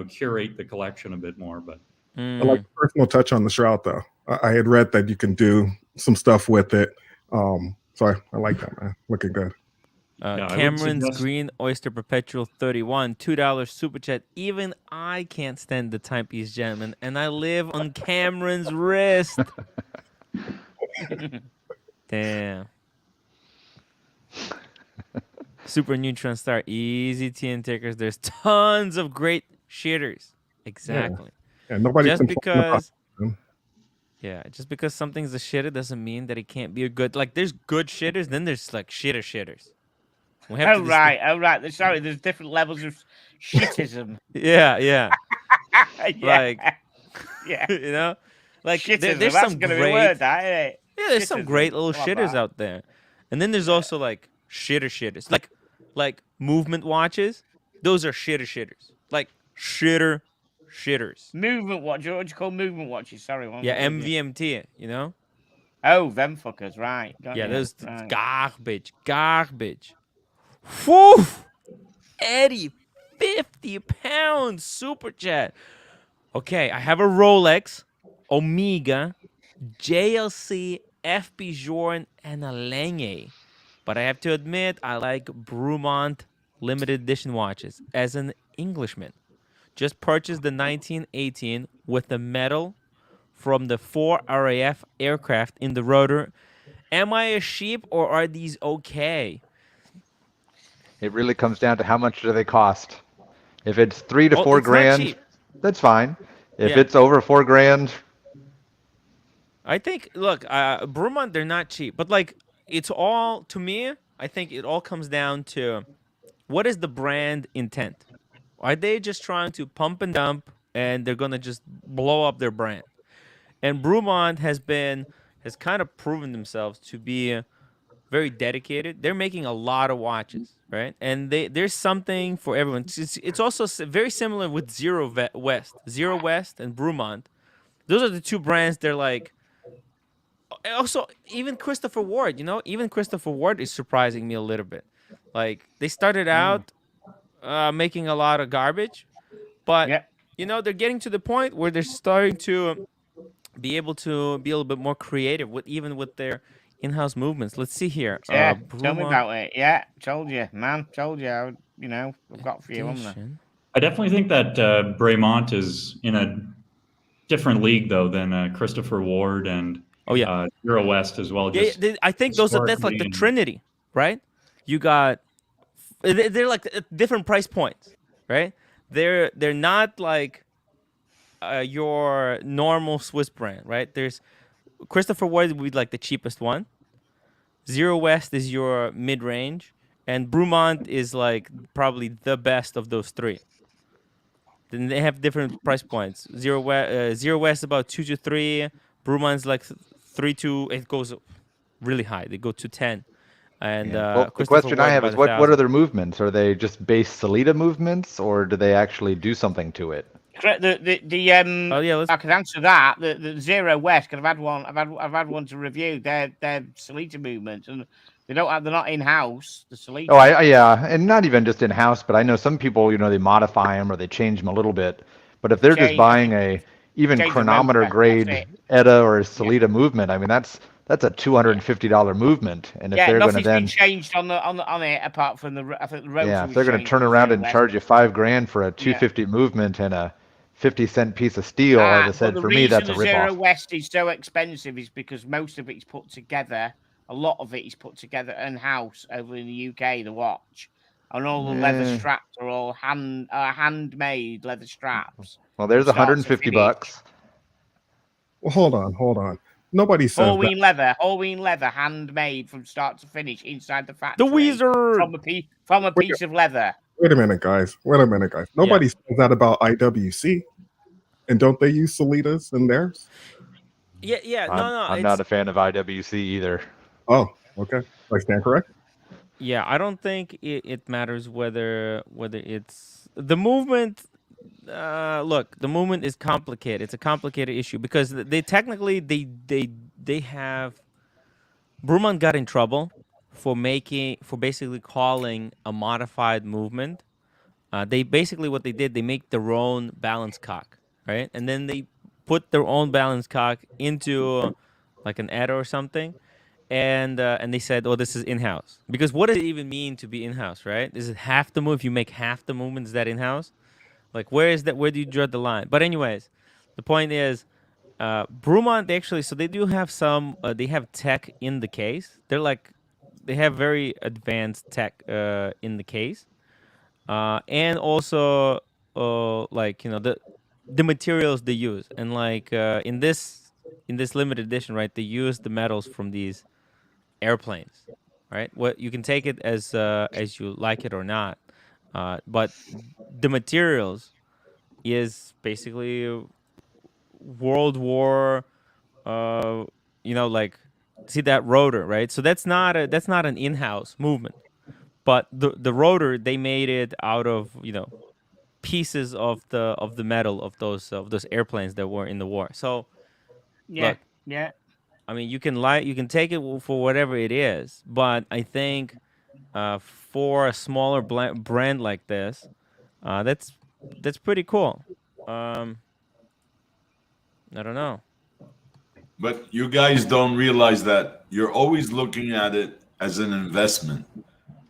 curate the collection a bit more. But I like a personal touch on the shroud, though. I had read that you can do some stuff with it. So I like that, man. Looking good. Cameron's Green Oyster Perpetual 31, $2 super chat. Even I can't stand the timepiece gem, and I live on Cameron's wrist. Damn. Super Neutron Star, easy TN takers. There's tons of great shitters. Exactly. Yeah, nobody just because something's a shitter doesn't mean that it can't be a good. Like, there's good shitters, then there's like shitters. Right. Sorry, there's different levels of shittism. Yeah. Like, yeah. Like shittism. There's That's some gonna great. Be a word, that, isn't it? Yeah, there's some great little shitters out there, and then there's also like shitters. Like movement watches. Those are shitters. Like shitters. Movement watch. What do you call movement watches? Sorry. MVMT. Oh, them fuckers. Right. Those garbage. Whew! Eddie, 50 pounds super chat. Okay, I have a Rolex, Omega, JLC, FP Journe, and a Lange. But I have to admit, I like Brumont limited edition watches as an Englishman. Just purchased the 1918 with the medal from the 4 RAF aircraft in the rotor. Am I a sheep or are these okay? It really comes down to how much do they cost. If it's 3 to Oh, 4 grand, that's fine. If Yeah. it's over 4 grand, I think, look, Brumont, they're not cheap. But, like, it's all, to me, I think it all comes down to what is the brand intent? Are they just trying to pump and dump and they're going to just blow up their brand? And Brumont has kind of proven themselves to be very dedicated. They're making a lot of watches, right? And there's something for everyone. It's also very similar with Zero West and Brumont. Those are the two brands. They're like, also even Christopher Ward. Even Christopher Ward is surprising me a little bit. Like they started out making a lot of garbage, but Yeah. they're getting to the point where they're starting to be able to be a little bit more creative with their in-house movements. Let's see here. Yeah. Tell me Brumont about it. Yeah. Told you, man. Told you. I've got a few on there. edition. I definitely think that Bremont is in a different league though than Christopher Ward and Oh yeah, Euro West as well. yeah. Just I think that's like historically the and Trinity, right? You got they're like different price points, right? They're not like your normal Swiss brand, right? There's Christopher Ward would be like the cheapest one. Zero West is your mid range, and Brumont is like probably the best of those three. Then they have different price points. Zero West about 2 to 3. Brumont's like 3 to. It goes really high. They go to 10, and yeah. Well, the Christopher question I Ward have about is a what are thousand. their movements? Are they just base Salida movements, or do they actually do something to it? Correct. Oh yeah, let's. I could answer that. The Zero West, because I've had one. I've had one to review. Their Salita movements, and they're not in house. The Oh, Salita. yeah, and not even just in house, but I know some people, they modify them or they change them a little bit. But if they're just Change buying a even change the chronometer rotor. That's grade it. ETA or Yeah. Salida movement, I mean that's a Yeah. $250 movement. And if Yeah. they're going to Nothing's been then, changed on it apart from I think the yeah, rotor if was they're going to changed turn on the around Zero and West. charge you 5 grand for a Yeah. 250 movement and a 50-cent piece of steel, as I But said, the for me reason that's a the Zero ripoff. West is so expensive is because most of it's put together. A lot of it is put together in house over in the UK. The watch and all the leather Eh, straps are all handmade leather straps well, from there's start to 150 finish. bucks. Well, hold on. Nobody says that. Whole leather, handmade from start to finish inside the The factory Wizard. from a Wait, piece of leather. wait a minute, guys. Wait a minute, guys. Yeah. Nobody says that about IWC. And don't they use Salitas in theirs? Yeah, yeah. No, no. I'm not a fan of IWC either. Oh, okay. I stand correct. Yeah, I don't think it matters whether it's the movement. Look, the movement is complicated. It's a complicated issue because they technically they have Brumman got in trouble for basically calling a modified movement. They basically what they did, they make their own balance cock, right? And then they put their own balance cock into like an ETA or something, and they said, "Oh, this is in house." Because what does it even mean to be in house, right? Is it half the move? If you make half the movement, is that in house? Like, where is that? Where do you draw the line? But anyways, the point is, Brumont they actually so they do have some. They have tech in the case. They have very advanced tech in the case, and also like the materials they use, and like in this limited edition, right? They use the metals from these airplanes, right? What you can take it as you like it or not, but the materials is basically World War, uh, like see that rotor, right? So that's not an in-house movement, but the rotor they made it out of pieces of the metal of those airplanes that were in the war. So Yeah, look, yeah. I mean you can take it for whatever it is, but I think for a smaller brand like this, that's pretty cool. Um, I don't know. But you guys don't realize that you're always looking at it as an investment.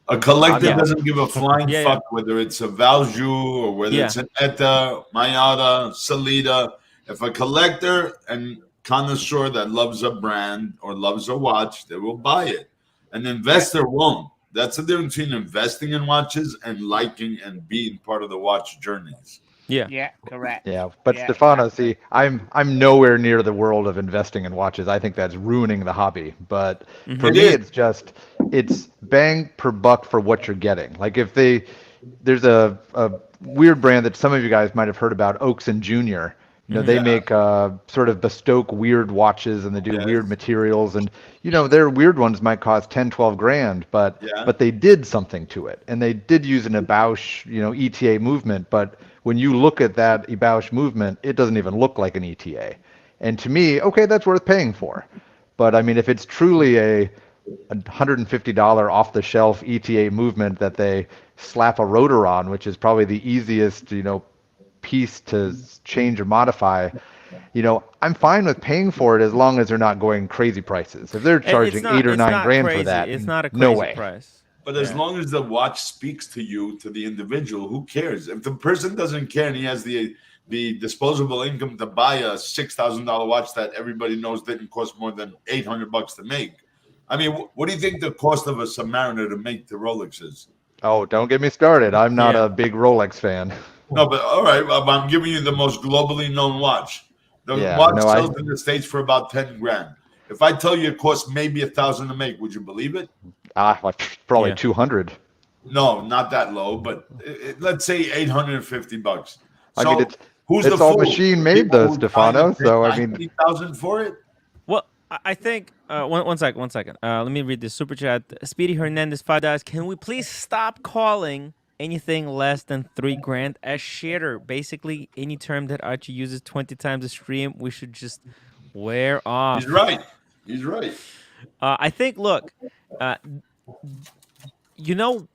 A I'm collector Yeah. not. doesn't give a flying Yeah. Yeah. fuck whether it's a Valjoux or whether Yeah. it's an Etta, Mayada, Salida. If a collector and connoisseur that loves a brand or loves a watch, they will buy it. An Yeah. investor won't. That's the difference between investing in watches and liking and being part of the watch journeys. Yeah. Yeah. Correct. Yeah, but Yeah. Stefano, Exactly. see, I'm nowhere near the world of investing in watches. I think that's ruining the hobby. But for Mm-hmm. It me, is. it's just it's bang per buck for what you're getting. Like if there's a weird brand that some of you guys might have heard about, Oaks and Junior. Mm-hmm. They Yeah. make sort of bespoke weird watches and they do weird Yes. materials and their weird ones might cost 10, 12 grand, but Yeah. but they did something to it and they did use an Ebausch, ETA movement, but when you look at that Ebausch movement, it doesn't even look like an ETA. And to me, okay, that's worth paying for. But I mean, if it's truly a $150 off the shelf ETA movement that they slap a rotor on, which is probably the easiest, piece to change or modify, I'm fine with paying for it as long as they're not going crazy prices. If they're It's charging eight not. or It's nine not grand for crazy. that, It's not a no crazy way. price. But as Yeah. long as the watch speaks to you, to the individual, who cares? If the person doesn't care and he has the disposable income to buy a $6,000 watch that everybody knows didn't cost more than $800 to make, I mean, what do you think the cost of a Submariner to make the Rolex is? Oh, don't get me started. I'm not Yeah. a big Rolex fan. No, but all right, I'm giving you the most globally known watch. The Yeah, watch no, sells in the States for about 10 grand. If I tell you it costs maybe 1,000 to make, would you believe it? like probably Yeah. 200. No, not that low, but let's say $850. I mean, So who's the it's all fool? machine The made people though, who trying to Stefano. pay So I mean, 90,000 for it? Well, I think one second, 1 second. Let me read this super chat. Speedy Hernandez $5. Can we please stop calling anything less than 3 grand a shitter? Basically, any term that Archie uses 20 times a stream, we should just wear He's off. right. He's right. I think. Look, uh, you know,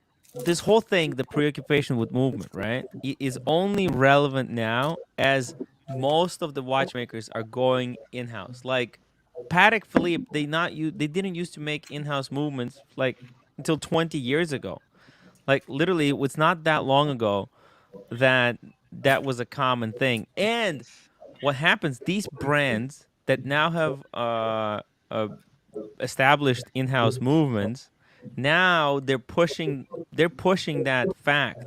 this whole thing, the preoccupation with movement, right, is only relevant now as most of the watchmakers are going in house. Like Patek Philippe, they didn't used to make in house movements like until 20 years ago. Like literally, it's not that long ago that that was a common thing. And what happens? These brands that now have uh established in-house movements, now they're pushing that fact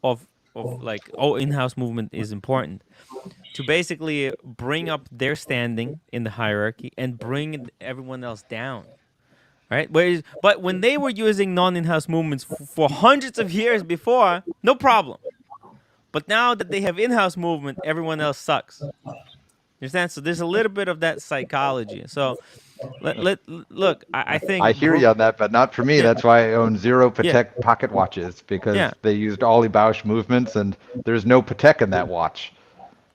of like, oh, in-house movement is important, to basically bring up their standing in the hierarchy and bring everyone else down, right? But when they were using non-in-house movements for hundreds of years before, no problem. But now that they have in-house movement, everyone else sucks. You understand? So there's a little bit of that psychology. So look, I think I hear you on that, but not for me. yeah, That's why I own zero yeah, Patek pocket watches because yeah, they used Ollie Bausch movements, and there's no Patek in that watch.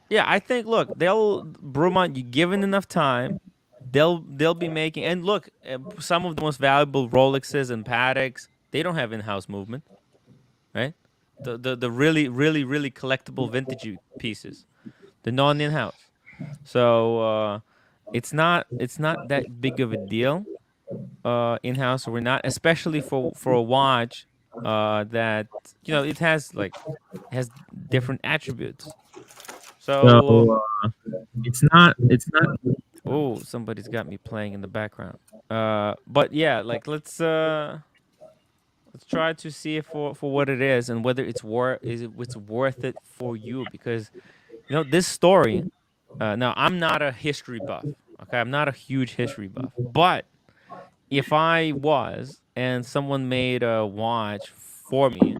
yeah. I think look, they'll Brumont, you given enough time, they'll be making. And look, some of the most valuable Rolexes and Pateks, they don't have in-house movement, right? The really really collectible vintage pieces, the non in-house. So it's not that big of a deal, in house or not, especially for a watch that it has different attributes. So So it's not. It's not. oh, somebody's got me playing in the background. But yeah, like let's try to see it for what it is and whether it's worth it for you, because this story. Now I'm not a history buff. Okay, I'm not a huge history buff, but if I was and someone made a watch for me,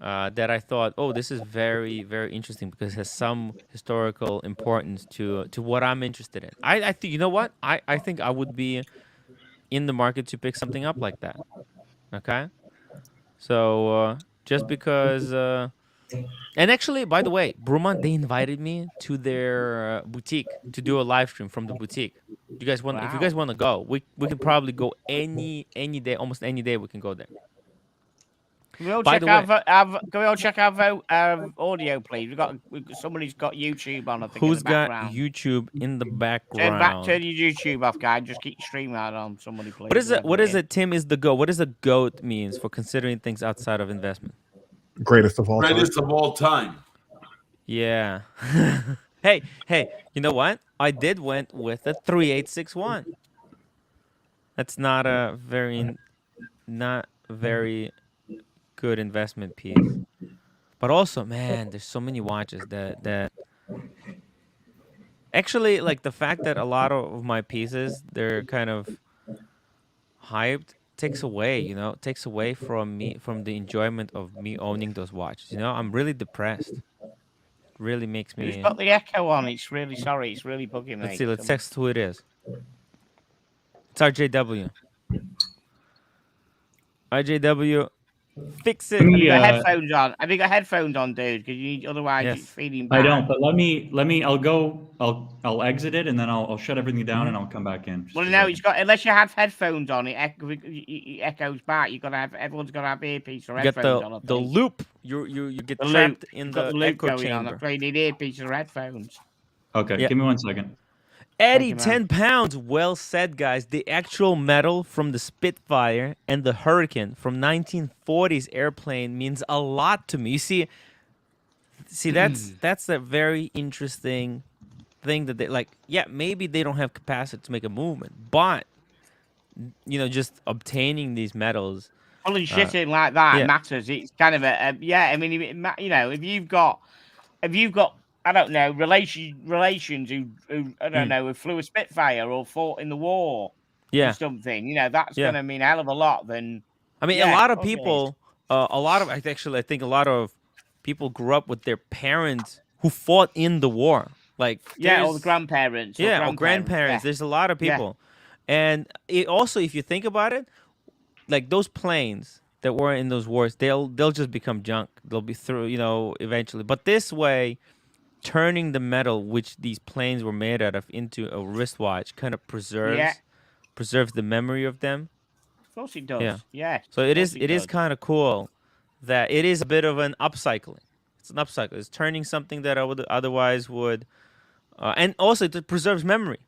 that I thought, oh, this is very, very interesting because it has some historical importance to what I'm interested in. I think, you know what? I think I would be in the market to pick something up like that. Okay, so just because. And actually, by the way, Bruma, they invited me to their boutique to do a live stream from the boutique. You guys want? If you Wow. guys want to go, we can probably go any day, almost any day. We can go there. Can we all By check the way, can we all check our audio, please? Somebody's got YouTube on, I think, in who's the got background. YouTube in the Turn background? your YouTube off, guy. Just keep your stream out on. Somebody, please. What is it? What is it? Tim is the goat. What does a goat means for considering things outside of investment? Greatest of all time. Greatest of all time. Yeah. hey, you know what? I did went with a 3861. That's not very good investment piece. But also, man, there's so many watches that actually, like, the fact that a lot of my pieces, they're kind of hyped, takes away from me, from the enjoyment of me owning those watches. I'm really depressed. Really makes Who's me. got the echo on? It's really sorry. It's really bugging me. Let's see. Let's text who it is. It's RJW. RJW, fix it. Have you got headphones on? Have you got headphones on, dude? Because otherwise it's feeding back. I don't. But let me. I'll exit it and then I'll shut everything down and I'll come back in. Well, no, unless you have headphones on, it echoes back. Everyone's got to have earpiece or headphones on. The loop. You get the trapped loop. in You've got the loop echo going chamber. On. That's why you need earpiece or headphones. Okay, Yeah. give me 1 second. Eddie, 10 pounds. Well said, guys. The actual metal from the Spitfire and the Hurricane from 1940s airplane means a lot to me. You see, that's a very interesting thing that they like. Yeah, maybe they don't have capacity to make a movement, but just obtaining these metals, Pulling shit in like that matters. It's kind of I mean, if you've got I don't know relations who I don't know, who flew a Spitfire or fought in the war or something, that's gonna mean a hell of a lot. Then I mean, a lot of people, I think a lot of people grew up with their parents who fought in the war. Like or the grandparents. Or grandparents. There's a lot of people, and it also, if you think about it, like those planes that were in those wars, they'll just become junk. They'll be through, eventually. But this way, turning the metal which these planes were made out of into a wristwatch kind of preserves the memory of them. Of course it does. Yeah. So it is kind of cool that it is a bit of an upcycling. It's an upcycle. It's turning something that I would otherwise would, and also it preserves memory,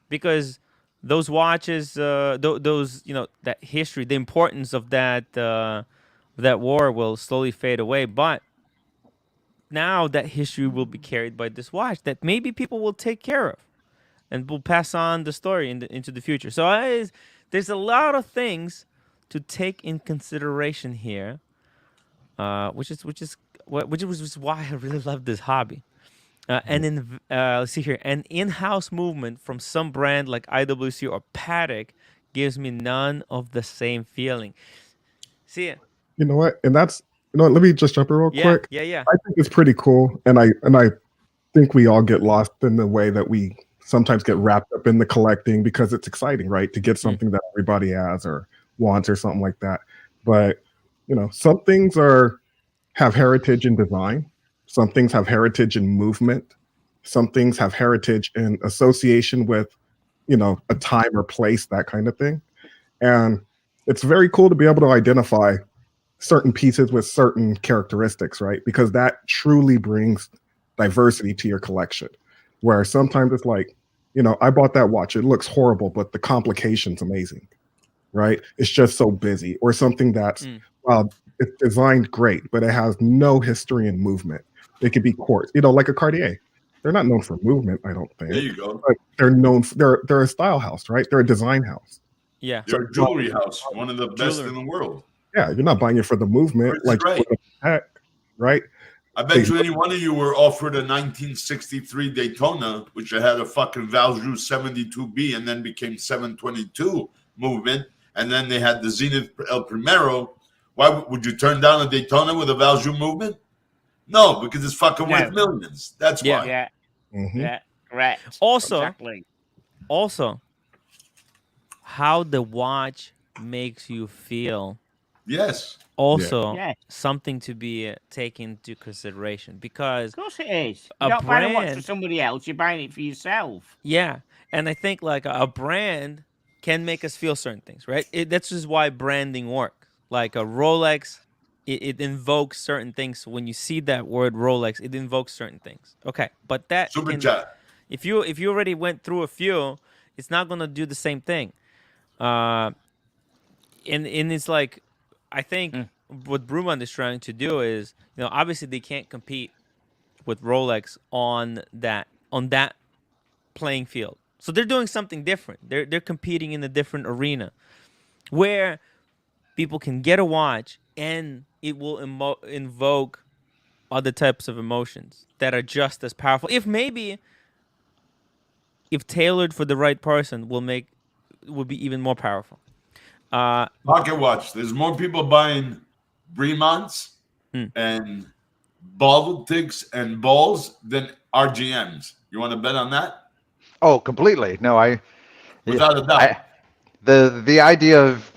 because those watches, those that history, the importance of that war will slowly fade away. But now that history will be carried by this watch that maybe people will take care of, and will pass on the story into the future. So there's a lot of things to take in consideration here, which is why I really love this hobby. Let's see here. An in-house movement from some brand like IWC or Patek gives me none of the same feeling. See it. You know what? And that's let me just jump in real quick. Yeah. I think it's pretty cool, and I think we all get lost in the way that we sometimes get wrapped up in the collecting because it's exciting, right? To get something that everybody has or wants or something like that. But some things have heritage in design. Some things have heritage in movement. Some things have heritage in association with, a time or place, that kind of thing. And it's very cool to be able to identify certain pieces with certain characteristics, right? Because that truly brings diversity to your collection. Where sometimes it's like, I bought that watch. It looks horrible, but the complication's amazing, right? It's just so busy. Or something that's, it's designed great, but it has no history in movement. It could be quartz, like a Cartier. They're not known for movement, I don't think. There you go. But they're known for, they're a style house, right? They're a design house. Yeah. They're a jewelry house, one of the best in the world. Yeah, you're not buying it for the movement, like right. Heck, right? I bet you any one of you were offered a 1963 Daytona, which had a fucking Valjoux 72B and then became 722 movement, and then they had the Zenith El Primero. Why would you turn down a Daytona with a Valjoux movement? No, because it's fucking worth millions. That's why. Yeah. Mm-hmm. Yeah. Correct. Also, exactly. How the watch makes you feel. Yes. Also, something to be taken into consideration, because of course it is. You're not buying a watch for somebody else. You're buying it for yourself. Yeah, and I think like a brand can make us feel certain things, right? That's just why branding works. like a Rolex, it invokes certain things. When you see that word Rolex, it invokes certain things. Okay, but that Super can, chat. if you already went through a few, it's not gonna do the same thing. Uh, and it's like, I think what Brumand is trying to do is, obviously they can't compete with Rolex on that playing field. So they're doing something different. They're competing in a different arena where people can get a watch and it will invoke other types of emotions that are just as powerful. If tailored for the right person, will be even more powerful. Pocket watch. There's more people buying Bremonts Hmm. and Baltics and balls than RGMs. You want to bet on that? Oh, completely. No, Without a I, doubt. the idea of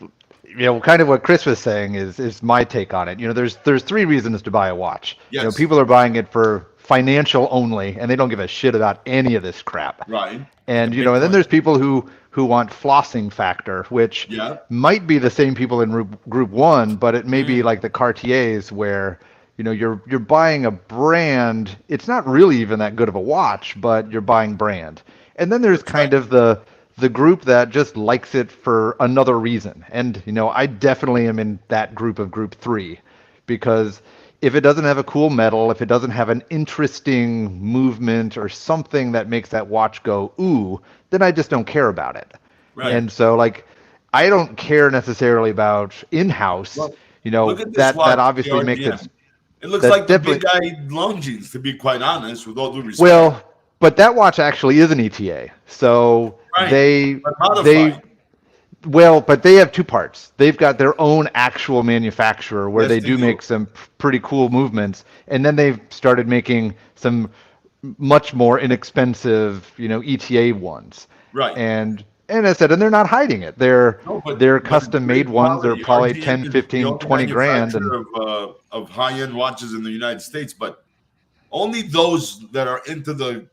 kind of what Chris was saying is my take on it. There's three reasons to buy a watch. Yes. People are buying it for financial only, and they don't give a shit about any of this crap. Right. And Like a and then Bitcoin. there's people who want flossing factor, which Yeah. might be the same people in group one, but it may be like the Cartiers where you're buying a brand. It's not really even that good of a watch, but you're buying brand. And then there's That's right. kind of the group that just likes it for another reason. And I definitely am in that group of group three, because if it doesn't have a cool metal, if it doesn't have an interesting movement or something that makes that watch go ooh, then I just don't care about it. Right. And so like I don't care necessarily about in-house. Well, look at this That watch, the obviously makes RGM. it It looks that like the big definitely guy Longines, to be quite honest, with all due respect. well, but that watch actually is an ETA. So Right. But they modified. well, but they have two parts. They've got their own actual manufacturer where Yes, they they do do. make some pretty cool movements, and then they've started making some much more inexpensive, ETA ones. Right. And I said, and they're not hiding it. No, They're but it's custom made great ones. They're quality. probably RGM 10, is the 15, only 20 grand, and manufacturer of high-end watches in the United States, but only those that are into the,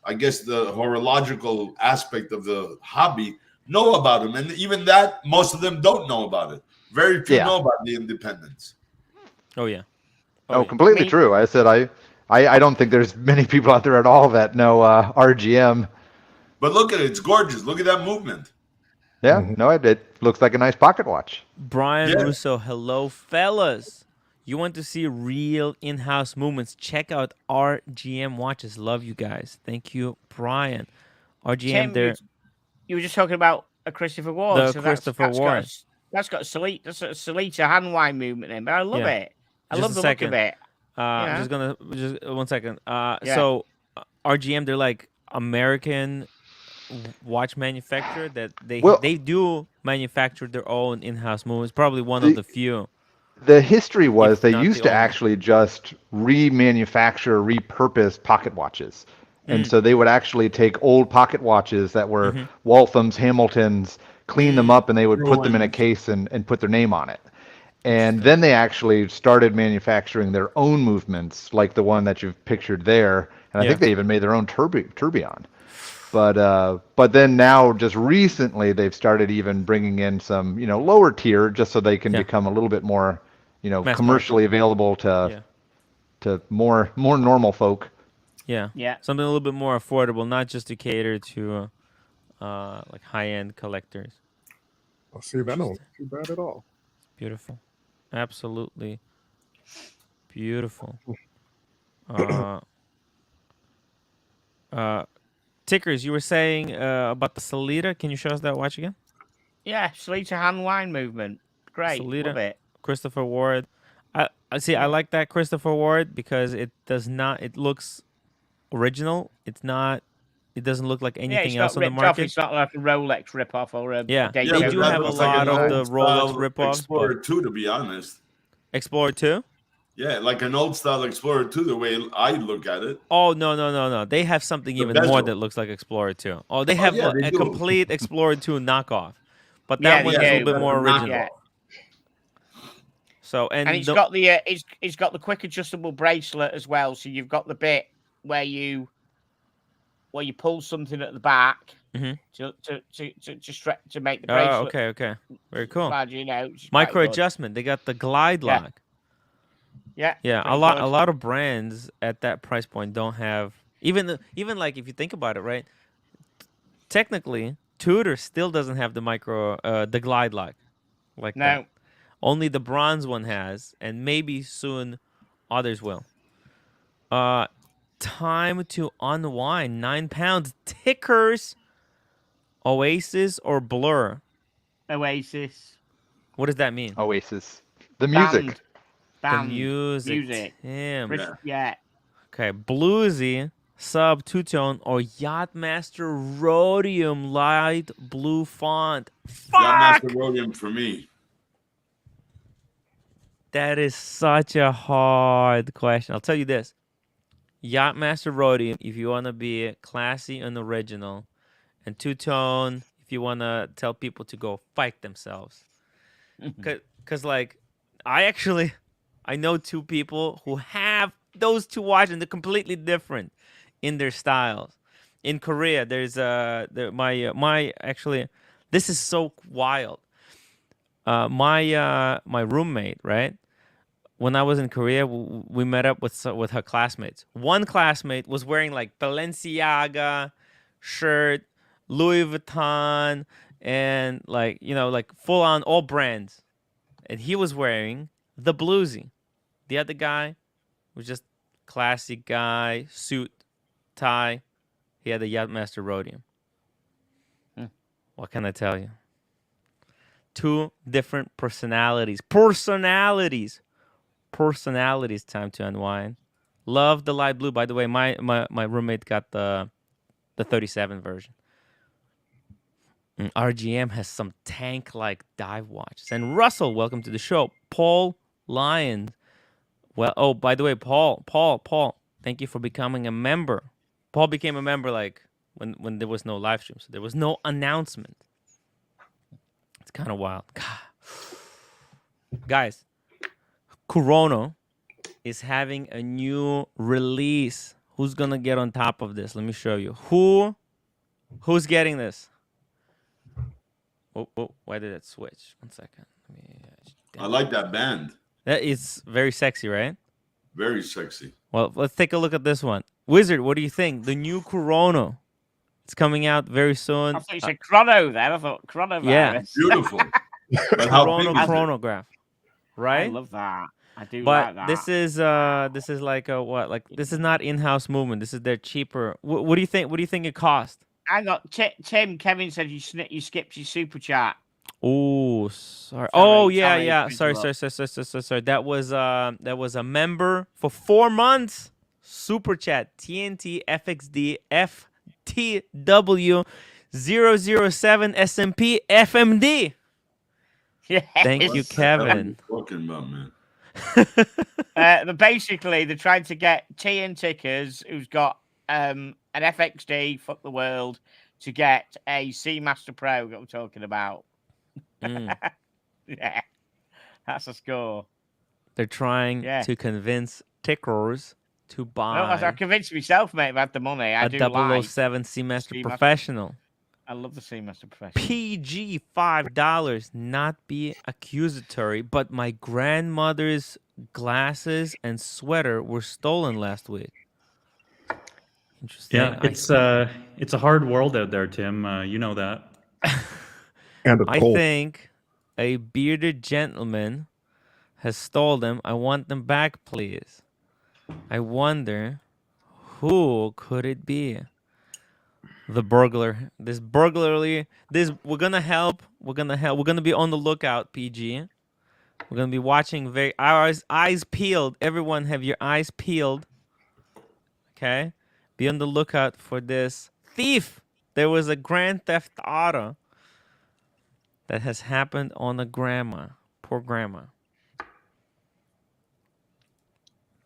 I guess, the horological aspect of the hobby know about them. And even that, most of them don't know about it. Very few yeah. know about the independence. Oh yeah. Oh Oh, yeah. completely true. I said I don't think there's many people out there at all that know RGM. But look at it. It's gorgeous. Look at that movement. Yeah, no, it looks like a nice pocket watch. Brian Yeah. Russo, hello, fellas. You want to see real in-house movements? Check out RGM watches. Love you guys. Thank you, Brian. RGM, Tim, you were just talking about a Christopher Ward, the so Christopher Ward. that's got a Salita hand wine movement in, but I love Yeah. it. I Just love a the look of second. it. I'm just gonna just 1 second. Yeah. So RGM, they're like American watch manufacturer that Well, they do manufacture their own in-house movements. Probably one of the few. the history was If they not the used to only. actually just remanufacture, repurpose pocket watches. And so they would actually take old pocket watches that were Walthams, Hamiltons, clean them up, and they would put them in a Ruins. case and put their name on it. And then they actually started manufacturing their own movements, like the one that you've pictured there. And I Yeah. think they even made their own tourbillon. But then now, just recently, they've started even bringing in some, lower tier, just so they can Yeah. become a little bit more, Mass commercially available Yeah. to more normal folk. Yeah. Yeah. Something a little bit more affordable, not just to cater to like high-end collectors. I see that don't look too bad at all. Beautiful. Absolutely beautiful. Uh Tickers, you were saying about the Salita. Can you show us that watch again? Yeah, Salita hand wine movement. Great. Salita, Love it. Christopher Ward. I see. I Yeah. like that Christopher Ward because it does not. It looks original. It's not. It doesn't look like Yeah, anything it's not else on the ripped off. market. It's not like a Rolex ripoff or a Yeah, Yeah, they Daytona but do that have a looks like lot an of the old Rolex style ripoffs, Explorer but 2, to be honest. Explorer 2? Yeah, like an old style Explorer 2, the way I look at it. Oh no! They have something The even more bezel. that looks like Explorer 2. Oh, they Oh, have yeah, they a do. complete Explorer 2 knockoff, but Yeah, that they one's a little do. bit That's more a original. Yeah. So And and it's got the it's got the quick adjustable bracelet as well. So you've got the bit where you where you pull something at the back Mhm. to make the Oh, bracelet. okay. Very cool. Larger, you know, which is Micro quite good. adjustment. They got the glide Yeah. lock. Yeah. Yeah, pretty a good. lot of brands at that price point don't have even like if you think about it, right? Technically, Tudor still doesn't have the the glide lock like that. No. Only the bronze one has, and maybe soon others will. Time to unwind. 9 pounds. Tickers. Oasis or Blur? Oasis. What does that mean? Oasis. The music. Band. The music. Music. Tim. Yeah. Okay, bluesy, sub two-tone, or Yachtmaster Rhodium light blue font. Yachtmaster Fuck! Rhodium for me. That is such a hard question. I'll tell you this. Yachtmaster Rhodium, if you want to be classy and original, and two-tone, if you want to tell people to go fight themselves. Because, like, I know two people who have those two watches, and they're completely different in their styles. In Korea, there's actually, this is so wild. My roommate, right? When I was in Korea, we met up with her classmates. One classmate was wearing like Balenciaga shirt, Louis Vuitton, and like full on all brands. And he was wearing the bluesy. The other guy was just classic guy, suit, tie. He had the Yachtmaster Rhodium. What can I tell you? Two different personalities. Personalities. Time to unwind. Love the light blue. By the way, my roommate got the 37 version. RGM has some tank-like dive watches. And Russell, welcome to the show. Paul Lyons. Well, oh, by the way, Paul, thank you for becoming a member. Paul became a member like when there was no live stream, so there was no announcement. It's kind of wild. Guys, Kurono is having a new release. Who's gonna get on top of this? Let me show you. Who's getting this? Oh, why did it switch? 1 second. I like that band. That is very sexy, right? Very sexy. Well, let's take a look at this one. Wizard, what do you think? The new Kurono. It's coming out very soon. I thought you said chrono then. I thought chronovirus. Yeah. Beautiful. But how big is it? Chronograph. Right? I love that. I do But like that. this is like a what? Like this is not in-house movement. This is their cheaper. What do you think? What do you think it cost? Hang on, Tim. Kevin said you skipped your super chat. Oh, sorry. Oh, yeah. sorry, Sorry. That was a member for 4 months. Super chat TNT FXD FTW 007 SMP FMD. Yes. Thank you, Kevin. What are you talking about, man? Basically, they're trying to get TN Tickers, who's got an FXD, fuck the world, to get a Seamaster Pro that I'm talking about. Yeah, that's a score. They're trying to convince tickers to buy. I convinced myself, mate. If I had the money, I do like 007 Seamaster Professional. I love the Seamaster Professional. PG $5, not be accusatory, but my grandmother's glasses and sweater were stolen last week. Interesting. Yeah, it's a hard world out there, Tim. You know that. I think a bearded gentleman has stole them. I want them back, please. I wonder who could it be? The burglar. We're gonna help. We're gonna be on the lookout, PG. We're gonna be watching our eyes peeled. Everyone have your eyes peeled. Okay? Be on the lookout for this thief. There was a grand theft auto that has happened on a grandma. Poor grandma.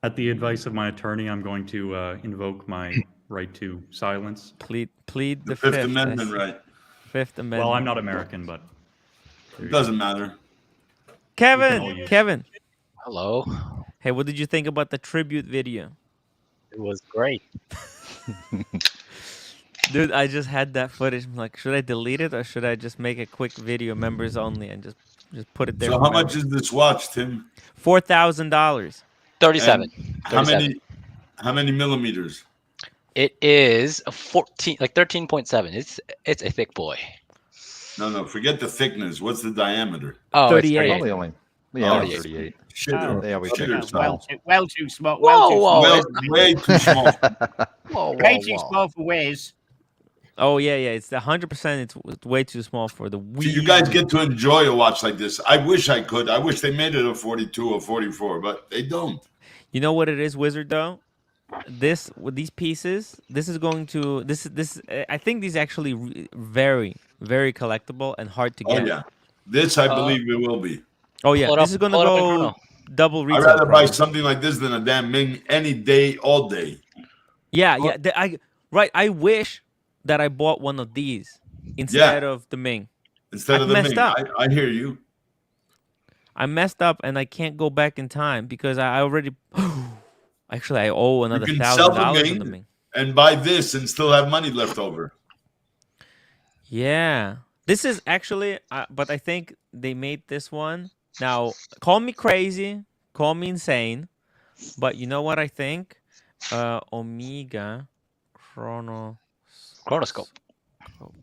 At the advice of my attorney, I'm going to invoke my right to silence. Plead the Fifth Amendment right. Fifth Amendment. Well, I'm not American, but it doesn't matter. Kevin. Hello. Hey, what did you think about the tribute video? It was great. Dude, I just had that footage. I'm like, should I delete it or should I just make a quick video, members only, and just put it there? So how much is this watch, Tim? $4,000. 37. And how 37. many millimeters? It is a 14, like 13.7. It's a thick boy. No, forget the thickness. What's the diameter? Oh, 38. it's Probably 38. only. Oh, Yeah, it's 38. Oh, They always shitter. take it small. well too small. Whoa, Well whoa. too Way too small. Whoa, way too small for Wiz. Oh yeah. It's 100%. It's way too small for the See, Wii. you guys get to enjoy a watch like this. I wish I could. I wish they made it a 42 or 44, but they don't. You know what it is, Wizard? Though, this with these pieces, this is going to this. I think these actually very collectible and hard to Oh get. yeah, this I believe it will be. Oh yeah, Pull it this up- is gonna pull it up in go Chrono. double I'd retail. rather buy probably. something like this than a damn Ming any day, all day. Yeah. I wish that I bought one of these instead of the Ming. Instead I've of the messed Ming. up. I hear you. I messed up and I can't go back in time because I already. Actually, I owe another can sell the $1,000 on Ming. the Ming. And buy this and still have money left over. Yeah, this is actually, but I think they made this one. Now, call me crazy, call me insane, but you know what I think? Omega Chronoscope.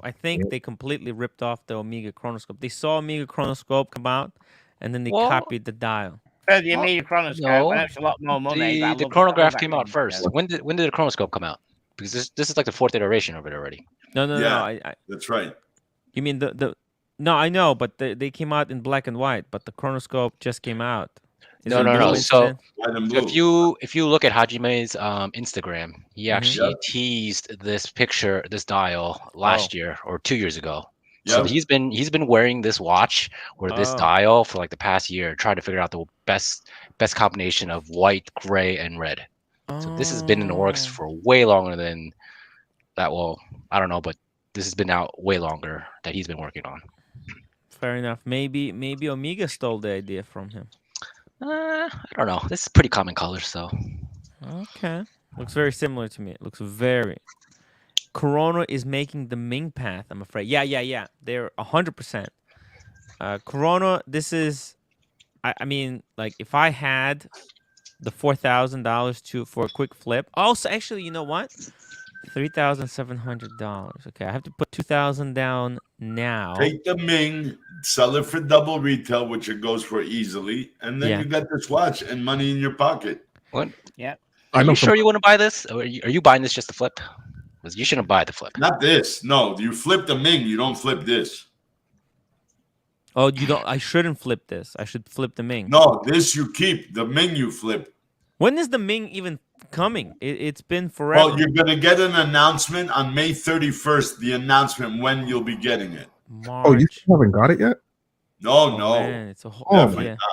I think they completely ripped off the Omega Chronoscope. They saw Omega Chronoscope come out, and then they Well, copied the dial. The immediate chronoscope. No. I know it's a lot more money. but I The love chronograph that came out thing. first. When did the chronoscope come out? Because this is like the 4th iteration of it already. No. Yeah. That's right. You mean the? No, I know, but they came out in black and white. But the Chronoscope just came out. Is No, it no, blue no. So instead? White and So blue. if you look at Hajime's Instagram, he actually Yep. teased this picture, this dial last year or 2 years ago. So Yep. he's been wearing this watch or this Oh. dial for like the past year, trying to figure out the best combination of white, gray, and red. So this has been in the works Oh. for way longer than that. Well, I don't know, but this has been out way longer that he's been working on. Fair enough. Maybe Omega stole the idea from him. I don't know. This is pretty common color, so Okay. Looks very similar to me. It looks very. Corona is making the Ming path, I'm afraid. Yeah. They're 100%. Corona, this is, I mean, like if I had the $4,000 for a quick flip. Also, actually, you know what? $3,700. Okay, I have to put 2,000 down now. Take the Ming, sell it for double retail, which it goes for easily, and then Yeah. you got this watch and money in your pocket. what? Yeah. Are I know you some- sure you want to buy this? Or are you buying this just to flip? Because you shouldn't buy the flip. Not this. No, you flip the Ming, you don't flip this. Oh, you don't. I shouldn't flip this. I should flip the Ming. No, this you keep. The Ming you flip. When is the Ming even coming? It's been forever. Well, you're gonna get an announcement on May 31st. The announcement when you'll be getting it. March. Oh, you still haven't got it yet? No, no. Man, it's a whole. Oh, Definitely yeah. not.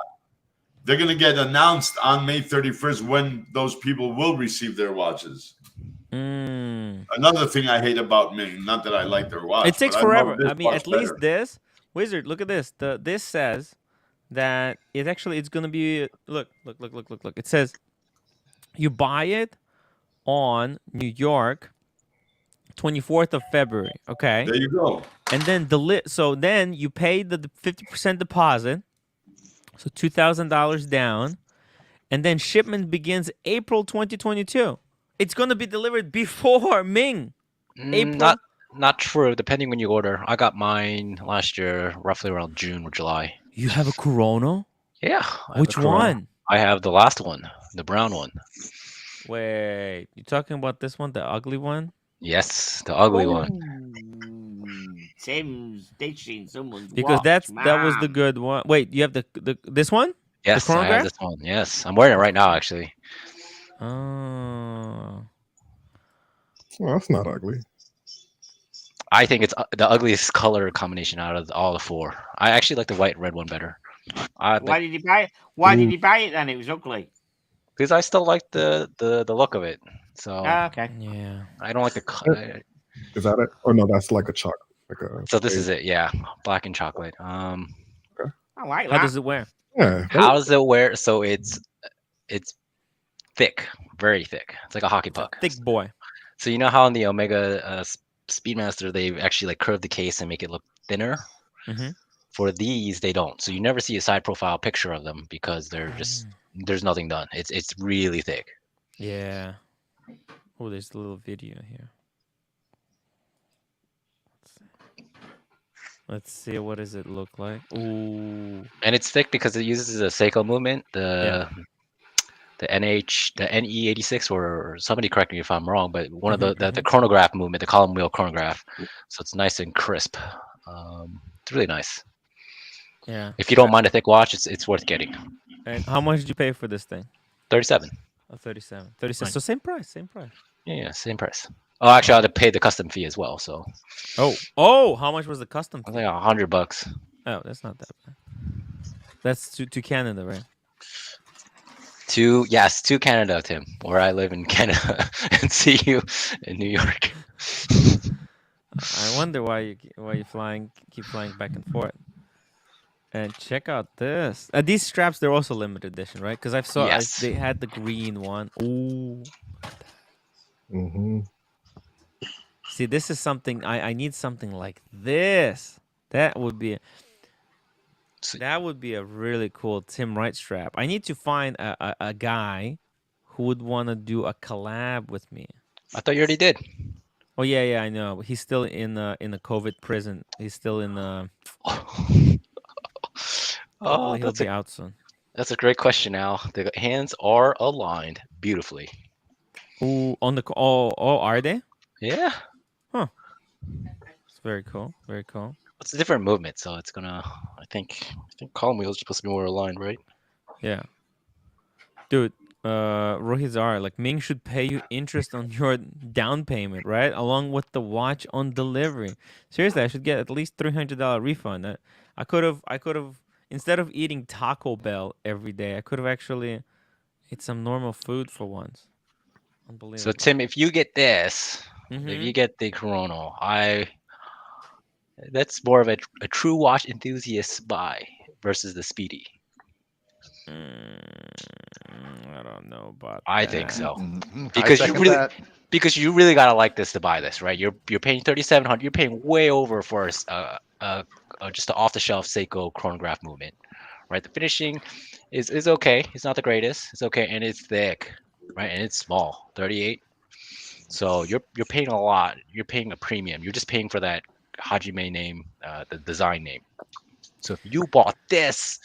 They're gonna get announced on May 31st when those people will receive their watches. Mm. Another thing I hate about Ming, not that I like their watch. It takes but I love forever. this I mean, watch at least better. this Wizard. Look at this. This says that it's gonna be. Look. It says you buy it on New York, 24th of February. Okay, There you go. and then So then you pay the 50% deposit, so $2,000 down, and then shipment begins April 2022. It's gonna be delivered before Ming. April. Not true. Depending when you order. I got mine last year, roughly around June or July. You have a Corona? Yeah. I have Which the Corona. one? I have the last one, the brown one. Wait, you talking about this one, the ugly one? Yes, the ugly one. Tim's ditching someone's Because watch, that was the man. good one. Wait, you have the this one? Yes, I chronograph? have this one. Yes, I'm wearing it right now, actually. Oh. Well, that's not ugly. I think it's the ugliest color combination out of all the four. I actually like the white and red one better. Why did you buy it? Why did you buy it then? It was ugly. Because I still like the look of it. So Okay. Yeah. I don't like the color. Is that it? Oh no, that's like a chocolate. Like a, So this is it, yeah, black and chocolate. I like How that. does it wear? yeah. How does it wear? So it's thick, very thick. It's like a hockey puck. Thick boy. So you know how in the Omega Speedmaster, they actually like curve the case and make it look thinner. Mm-hmm. For these, they don't. So you never see a side profile picture of them because they're just there's nothing done. It's really thick. Yeah. Oh, there's a little video here. Let's see. What does it look like? Ooh. And it's thick because it uses a Seiko movement. Yeah. The NE86, or somebody correct me if I'm wrong, but one of Mm-hmm, the chronograph movement, the column wheel chronograph. So it's nice and crisp. It's really nice. Yeah. If you don't mind a thick watch, it's worth getting. And how much did you pay for this thing? 37. Oh, 37. 37. Right. So same price. Same price. Yeah, same price. Oh, actually, I had to pay the custom fee as well. So. Oh! How much was the custom I fee? think $100. Oh, that's not that bad. That's to Canada, right? To Canada, Tim, where I live in Canada, and see you in New York. I wonder why you keep flying back and forth. And check out this. These straps, they're also limited edition, right? Because Yes. they had the green one. Ooh. Mm-hmm. See, this is something I need something like this. That would be a really cool Tim Wright strap. I need to find a guy who would want to do a collab with me. I thought you already did. Oh yeah, I know. He's still in the COVID prison. He's still in the. Hopefully he'll be out soon. That's a great question. Now the hands are aligned beautifully. Ooh, on the are they? Yeah. Huh. It's very cool. Very cool. It's a different movement, so it's gonna. I think column wheels are supposed to be more aligned, right? Yeah. Dude, Rohizar, like Ming should pay you interest on your down payment, right? Along with the watch on delivery. Seriously, I should get at least $300 refund. I could have instead of eating Taco Bell every day, I could have actually ate some normal food for once. Unbelievable. So Tim, if you get this, Mm-hmm. if you get the Chrono, that's more of a true watch enthusiast buy versus the Speedy. I don't know about I that. think so. Because because you really gotta like this to buy this, right? You're paying $3,700. You're paying way over for just an off the shelf Seiko chronograph movement, right? The finishing is okay. It's not the greatest. It's okay, and it's thick, right? And it's small, 38. So you're paying a lot. You're paying a premium. You're just paying for that Hajime name, the design name. So if you bought this,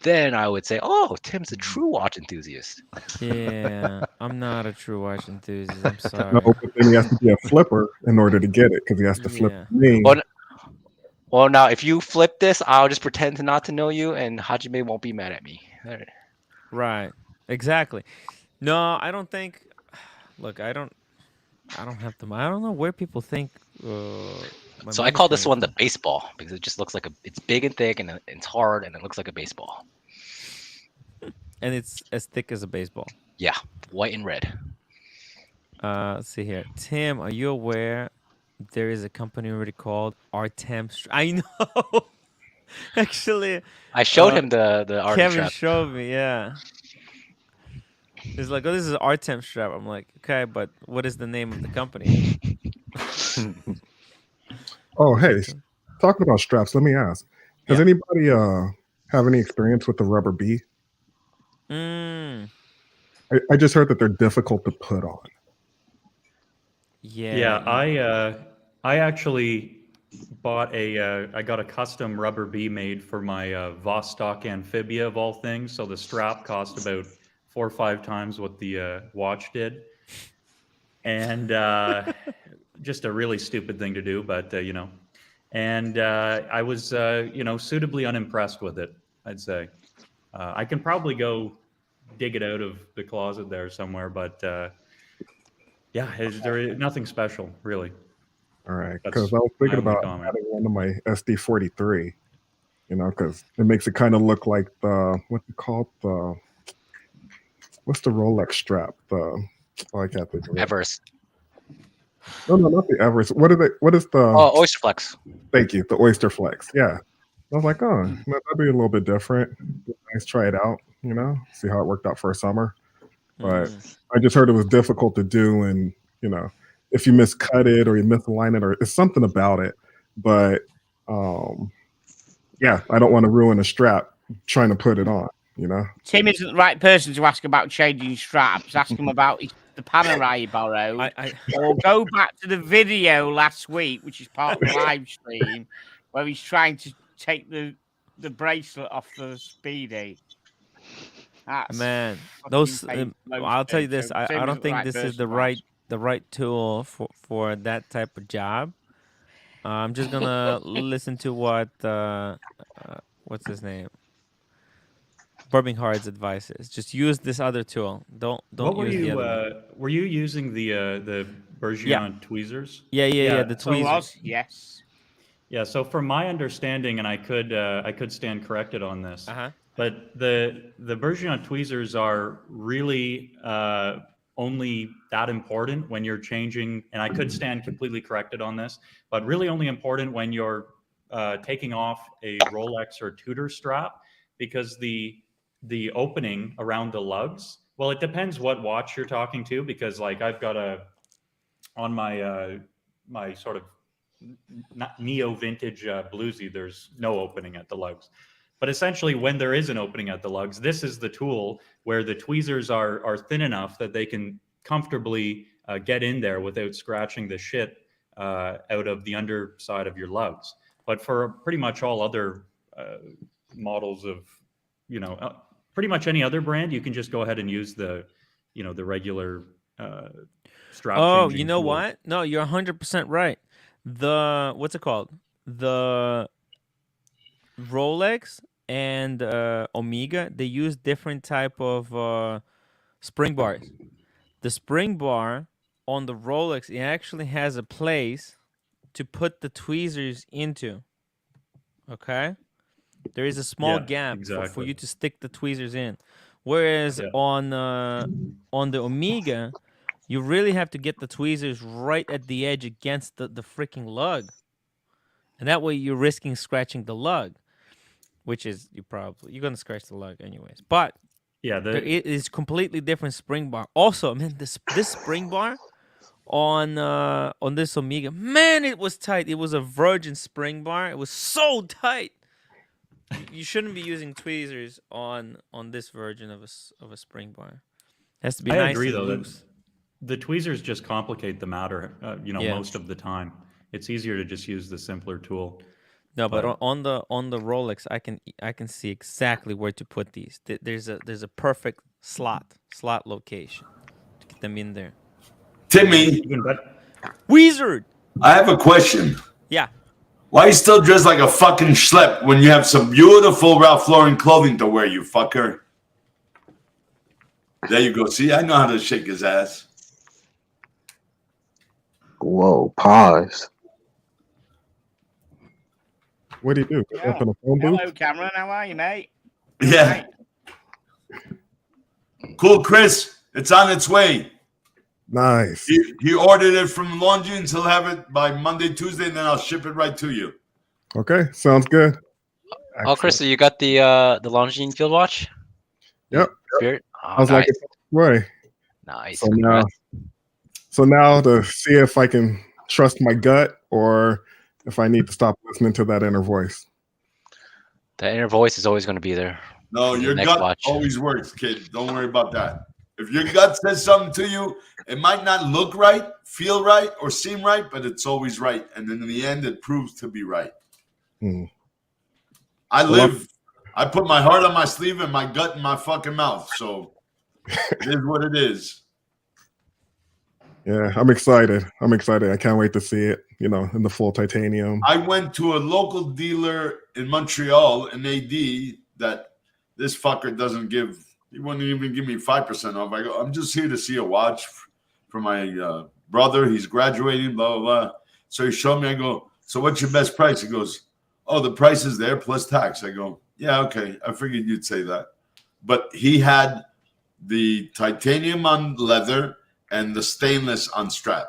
then I would say, oh, Tim's a true watch enthusiast. Yeah, I'm not a true watch enthusiast. I'm sorry. No, but then he has to be a flipper in order to get it because he has to flip the name. Well, now if you flip this, I'll just pretend to not to know you, and Hajime won't be mad at me. Right. Exactly. No, I don't think. Look, I don't have them. I don't know where people think. So I call this one the baseball because it just looks like it's big and thick and it's hard and it looks like a baseball. And it's as thick as a baseball. Yeah, white and red. Let's see here. Tim, are you aware there is a company already called Artem? I know. Actually, I showed him the Artem Kevin strap. showed me. Yeah. He's like, oh, this is Artem strap. I'm like, okay, but what is the name of the company? Oh, hey, talking about straps, let me ask. Has anybody have any experience with the rubber B? I just heard that they're difficult to put on. Yeah, I actually bought I got a custom rubber B made for my Vostok Amphibia of all things. So the strap cost about 4 or 5 times what the watch did. And just a really stupid thing to do, but you know. And I was, suitably unimpressed with it, I'd say. I can probably go dig it out of the closet there somewhere, but yeah, there is nothing special, really. All right, because I was thinking about adding one to my SD43, because it makes it kind of look like what's the Rolex strap? I can't think of it. Everest. No, not the Everest. What is the? Oh, Oyster Flex. Thank you, the Oyster Flex. Yeah, I was like, oh, that'd be a little bit different. Nice, try it out. See how it worked out for a summer. But I just heard it was difficult to do, and if you miscut it or you misalign it, or it's something about it. But yeah, I don't want to ruin a strap trying to put it on. You know, Tim isn't the right person to ask about changing straps. Ask him about the Panerai he borrowed, or go back to the video last week, which is part of the live stream, where he's trying to take the bracelet off the Speedy. That's Man, those I'll tell you this. I don't think this is the right tool for that type of job. I'm just gonna listen to what what's his name, Bourbon Hard's advice is. Just use this other tool. Don't use the other one. Were you using the Bergeron tweezers? Yeah. The tweezers. Yes. Yeah. So from my understanding, and I could stand corrected on this. But the Bergeron tweezers are really only that important when you're changing, and I could stand completely corrected on this, but really only important when you're taking off a Rolex or Tudor strap, because the opening around the lugs, well, it depends what watch you're talking to, because like I've got on my my sort of neo vintage bluesy, there's no opening at the lugs. But essentially, when there is an opening at the lugs, this is the tool where the tweezers are thin enough that they can comfortably get in there without scratching the shit out of the underside of your lugs. But for pretty much all other models of, pretty much any other brand, you can just go ahead and use the regular strap. Oh, you know what? No, you're 100% right. What's it called? The Rolex and Omega, they use different type of spring bars. The spring bar on the Rolex, it actually has a place to put the tweezers into. Okay? There is a small gap for you to stick the tweezers in. Whereas on the Omega, you really have to get the tweezers right at the edge against the freaking lug. And that way you're risking scratching the lug, which is you're going to scratch the lug anyways. But it is completely different spring bar. Also, man, this spring bar on this Omega, man, it was tight. It was a virgin spring bar. It was so tight. You shouldn't be using tweezers on this version of a spring bar. It has to be nice. I agree, though, loose. The tweezers just complicate the matter. Most of the time, it's easier to just use the simpler tool. No, but on the Rolex, I can see exactly where to put these. There's a perfect slot location to get them in there. Timmy, Wizard, I have a question. Yeah. Why you still dressed like a fucking schlep when you have some beautiful Ralph Lauren clothing to wear, you fucker? There you go. See, I know how to shake his ass. Whoa, pause. What do you do? Yeah. Open a phone booth? Hello, Cameron. How are you, mate? Yeah. Cool, Chris. It's on its way. Nice. He ordered it from laundry, and he'll have it by Monday, Tuesday, and then I'll ship it right to you. Okay, sounds good. Excellent. Oh, Chris, you got the Longines Field Watch? Yep. Spirit? Oh, I was nice. like, way. Nice. So now to see if I can trust my gut or if I need to stop listening to that inner voice. The inner voice is always going to be there. No, your gut always works, kid. Don't worry about that. If your gut says something to you, it might not look right, feel right, or seem right, but it's always right. And then in the end, it proves to be right. I put my heart on my sleeve and my gut in my fucking mouth. So it is what it is. Yeah, I'm excited. I can't wait to see it, in the full titanium. I went to a local dealer in Montreal, an AD, that this fucker doesn't give. He wouldn't even give me 5% off. I go, I'm just here to see a watch for my brother. He's graduating, blah, blah, blah. So he showed me. I go, so what's your best price? He goes, oh, the price is there plus tax. I go, yeah, okay. I figured you'd say that. But he had the titanium on leather and the stainless on strap.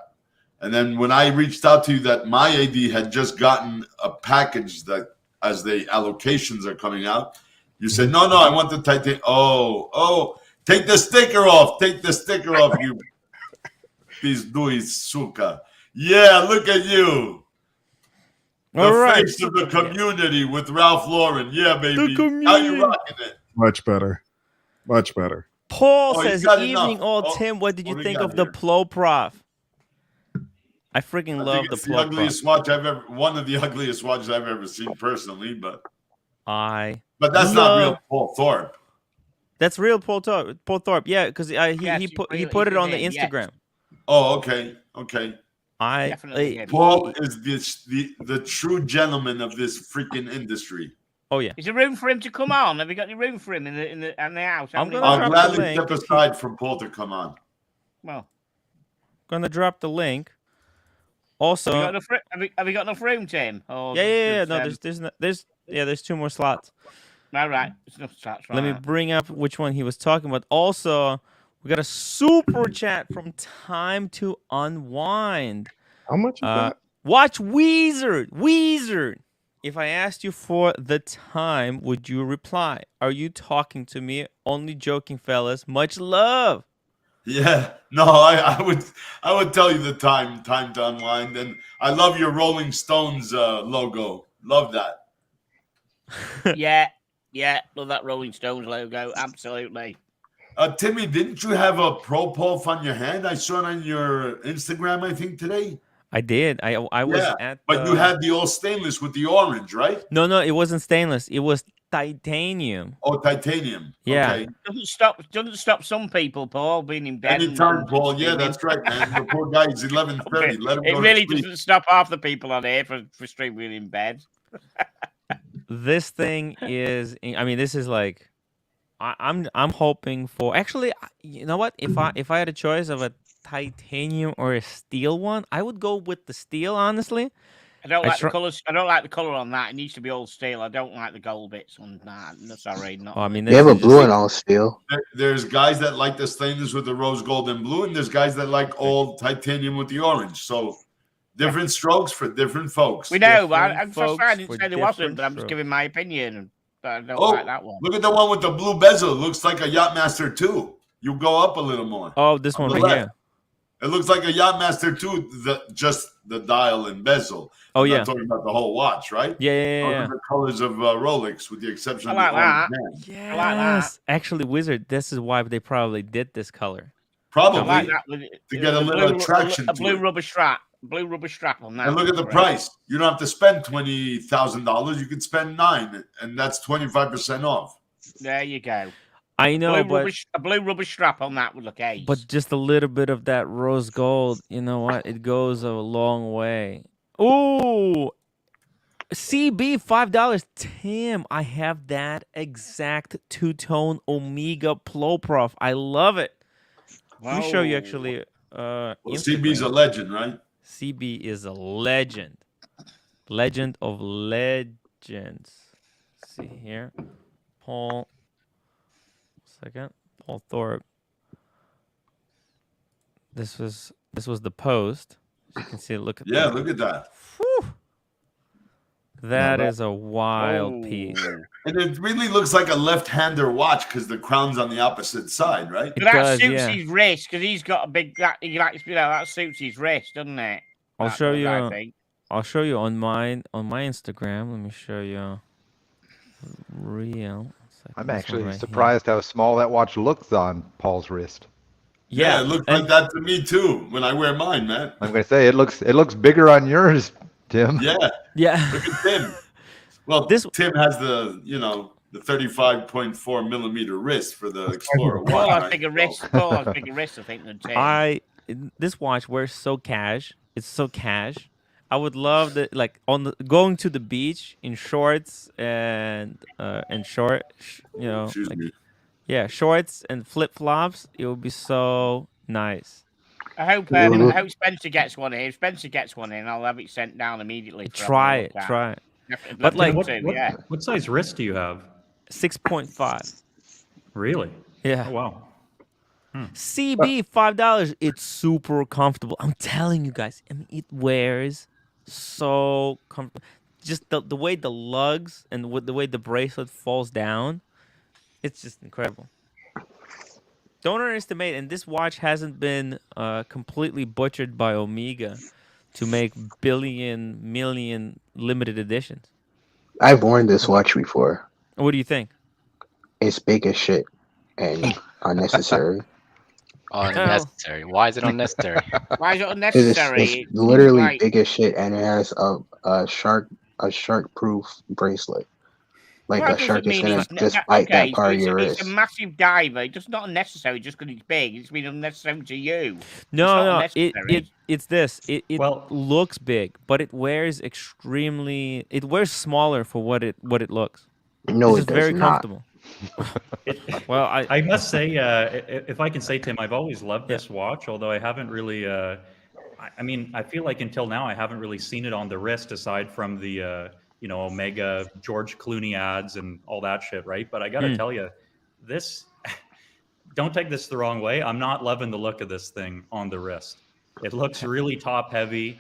And then when I reached out to you that my AD had just gotten a package that as the allocations are coming out, you said, no, I want the titanium. Oh, take the sticker off. Take the sticker off, you. Pizdui suka. Yeah, look at you. The All right. face of the community with Ralph Lauren. Yeah, baby. How you rocking it? Much better. Much better. Paul Oh, he's says, got "Evening, enough. all Oh, Tim. What did you what do we think got of the here? Plo Prof? I freaking I love think the it's the Plo Prof. ugliest watch I've ever. One of the ugliest watches I've ever seen personally, but that's not real Paul Thorpe. That's real Paul Thorpe. Paul Thorpe, yeah, because he put it on the Instagram. Oh, okay, okay. Paul is the true gentleman of this freaking industry. Oh yeah. Is there room for him to come on? Have you got any room for him in the house? I'll gladly step aside from Paul to come on. Well, gonna drop the link. Also, have you got enough room, Tim? Or yeah. No, there's 2 more slots. All right, there's enough slots. Let me bring up which one he was talking about. Also, we got a super chat from Time to Unwind. How much is that? Watch Weezer. If I asked you for the time, would you reply? Are you talking to me? Only joking, fellas. Much love. Yeah, no, I would tell you the time to unwind, and I love your Rolling Stones logo. Love that. Yeah, love that Rolling Stones logo. Absolutely. Timmy, didn't you have a pro pulp on your hand? I saw it on your Instagram, I think, today. I did. I was at. But you had the all stainless with the orange, right? No, it wasn't stainless. It was titanium. Oh, titanium. Yeah. Okay. Doesn't stop some people, Paul, being in bed. Anytime, Paul. Yeah, that's right, man. The poor guy is 11:30. Let him go. It really doesn't stop half the people on here for streaming in bed. This thing is. I mean, this is like. I'm hoping for. Actually, you know what? If I had a choice of a titanium or a steel one, I would go with the steel. Honestly, I don't like the colors. I don't like the color on that. It needs to be all steel. I don't like the gold bits on that. No, sorry, not. I mean, they have a blue and all steel. There's guys that like the stainless with the rose gold and blue, and there's guys that like all titanium with the orange. So different strokes for different folks. We know, but I'm so sorry I didn't say there wasn't, but I'm just giving my opinion. But I don't like that one. Look at the one with the blue bezel. It looks like a Yachtmaster 2. You go up a little more. Oh, this one right here. It looks like a Yachtmaster 2, just the dial and bezel. Oh, I'm yeah. not talking about the whole watch, right? Yeah. Those are the colors of Rolex, with the exception of the orange band. Yes. I like that. Actually, Wizard, this is why they probably did this color. Probably. I like that to get a little attraction a blue rubber strap. Blue rubber strap on that. And look at the price. You don't have to spend $20,000. You could spend $9,000, and that's 25% off. There you go. I know, a blue rubber strap on that would look ace. But just a little bit of that rose gold, you know what? It goes a long way. Ooh, CB $5. Tim, I have that exact 2-tone Omega Plo Prof. I love it. Let me show you actually. CB's a legend, right? CB is a legend. Legend of legends. Let's see here. Paul Thorpe. This was the post. As you can see, look at that. Look at that. Whew. That is a wild piece. And it really looks like a left-hander watch because the crown's on the opposite side, right? But that suits his wrist because he's got a big. That suits his wrist, doesn't it? I'll show you on my Instagram. Let me show you real. I'm actually surprised how small that watch looks on Paul's wrist. Yeah, it looks like that to me too when I wear mine, man. I'm gonna say it looks bigger on yours, Tim. Yeah. Look at Tim. Well, Tim has the 35.4 millimeter wrist for the Explorer watch. Paul has bigger wrist. I think, than Tim. This watch wears so cash. It's so cash. I would love that, like going to the beach in shorts and shorts and flip flops. It would be so nice. I hope Spencer gets one in. If Spencer gets one in, I'll have it sent down immediately. Try it. But what size wrist do you have? 6.5. Really? Yeah. Oh, wow. CB $5. It's super comfortable. I'm telling you guys. I mean, it wears so comfortable. Just the way the lugs and the way the bracelet falls down, it's just incredible. Don't underestimate. And this watch hasn't been completely butchered by Omega to make million limited editions. I've worn this watch before. What do you think? It's big as shit and unnecessary. Unnecessary. Why is it unnecessary? Why is it 'Cause unnecessary? it's literally Like, big as shit, and it has a shark proof bracelet. Like well, a that doesn't shark is mean gonna it's just bite okay. that So part of your it's a wrist. massive diver. It's not unnecessary just because it's big. It's been unnecessary to you. No, It's not unnecessary. it's this. It Well, looks big, but it wears extremely. It wears smaller for what it looks. No, It's it just does very not. comfortable. it, Well, I must say, if I can say, Tim, I've always loved Yeah. this watch, although I haven't really. I mean, I feel like until now I haven't really seen it on the wrist aside from the Omega George Clooney ads and all that shit, right? But I got to tell you, this. Don't take this the wrong way. I'm not loving the look of this thing on the wrist. It looks really top heavy.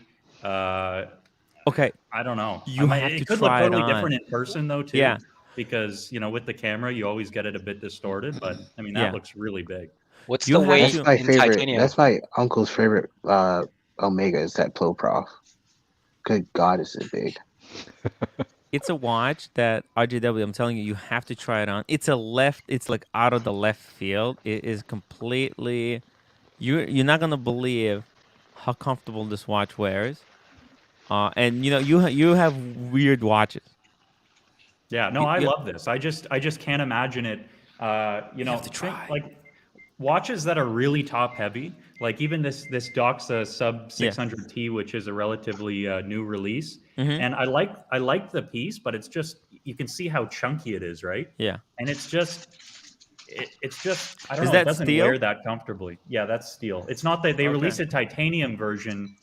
Okay, I don't know. you have to It could look try it totally on. different in person though too. Yeah. Because with the camera you always get it a bit distorted, but I mean that Yeah. looks really big. What's You the have weight to- That's my in favorite. titanium? That's my uncle's favorite Omega is that Plo Prof. Good God, is it big? It's a watch that RJW. I'm telling you, you have to try it on. It's like out of the left field. It is completely. You're not gonna believe how comfortable this watch wears. And you have weird watches. Yeah, no, You- I you- love this. I just can't imagine it. You have to try. Like watches that are really top heavy, like even this Doxa Sub Yeah. 600T, which is a relatively new release. Mhm. And I like the piece, but it's just you can see how chunky it is, right? Yeah. And it's just I don't Is know. It that doesn't steel? wear that comfortably. Yeah, that's steel. It's not that they Okay. released a titanium version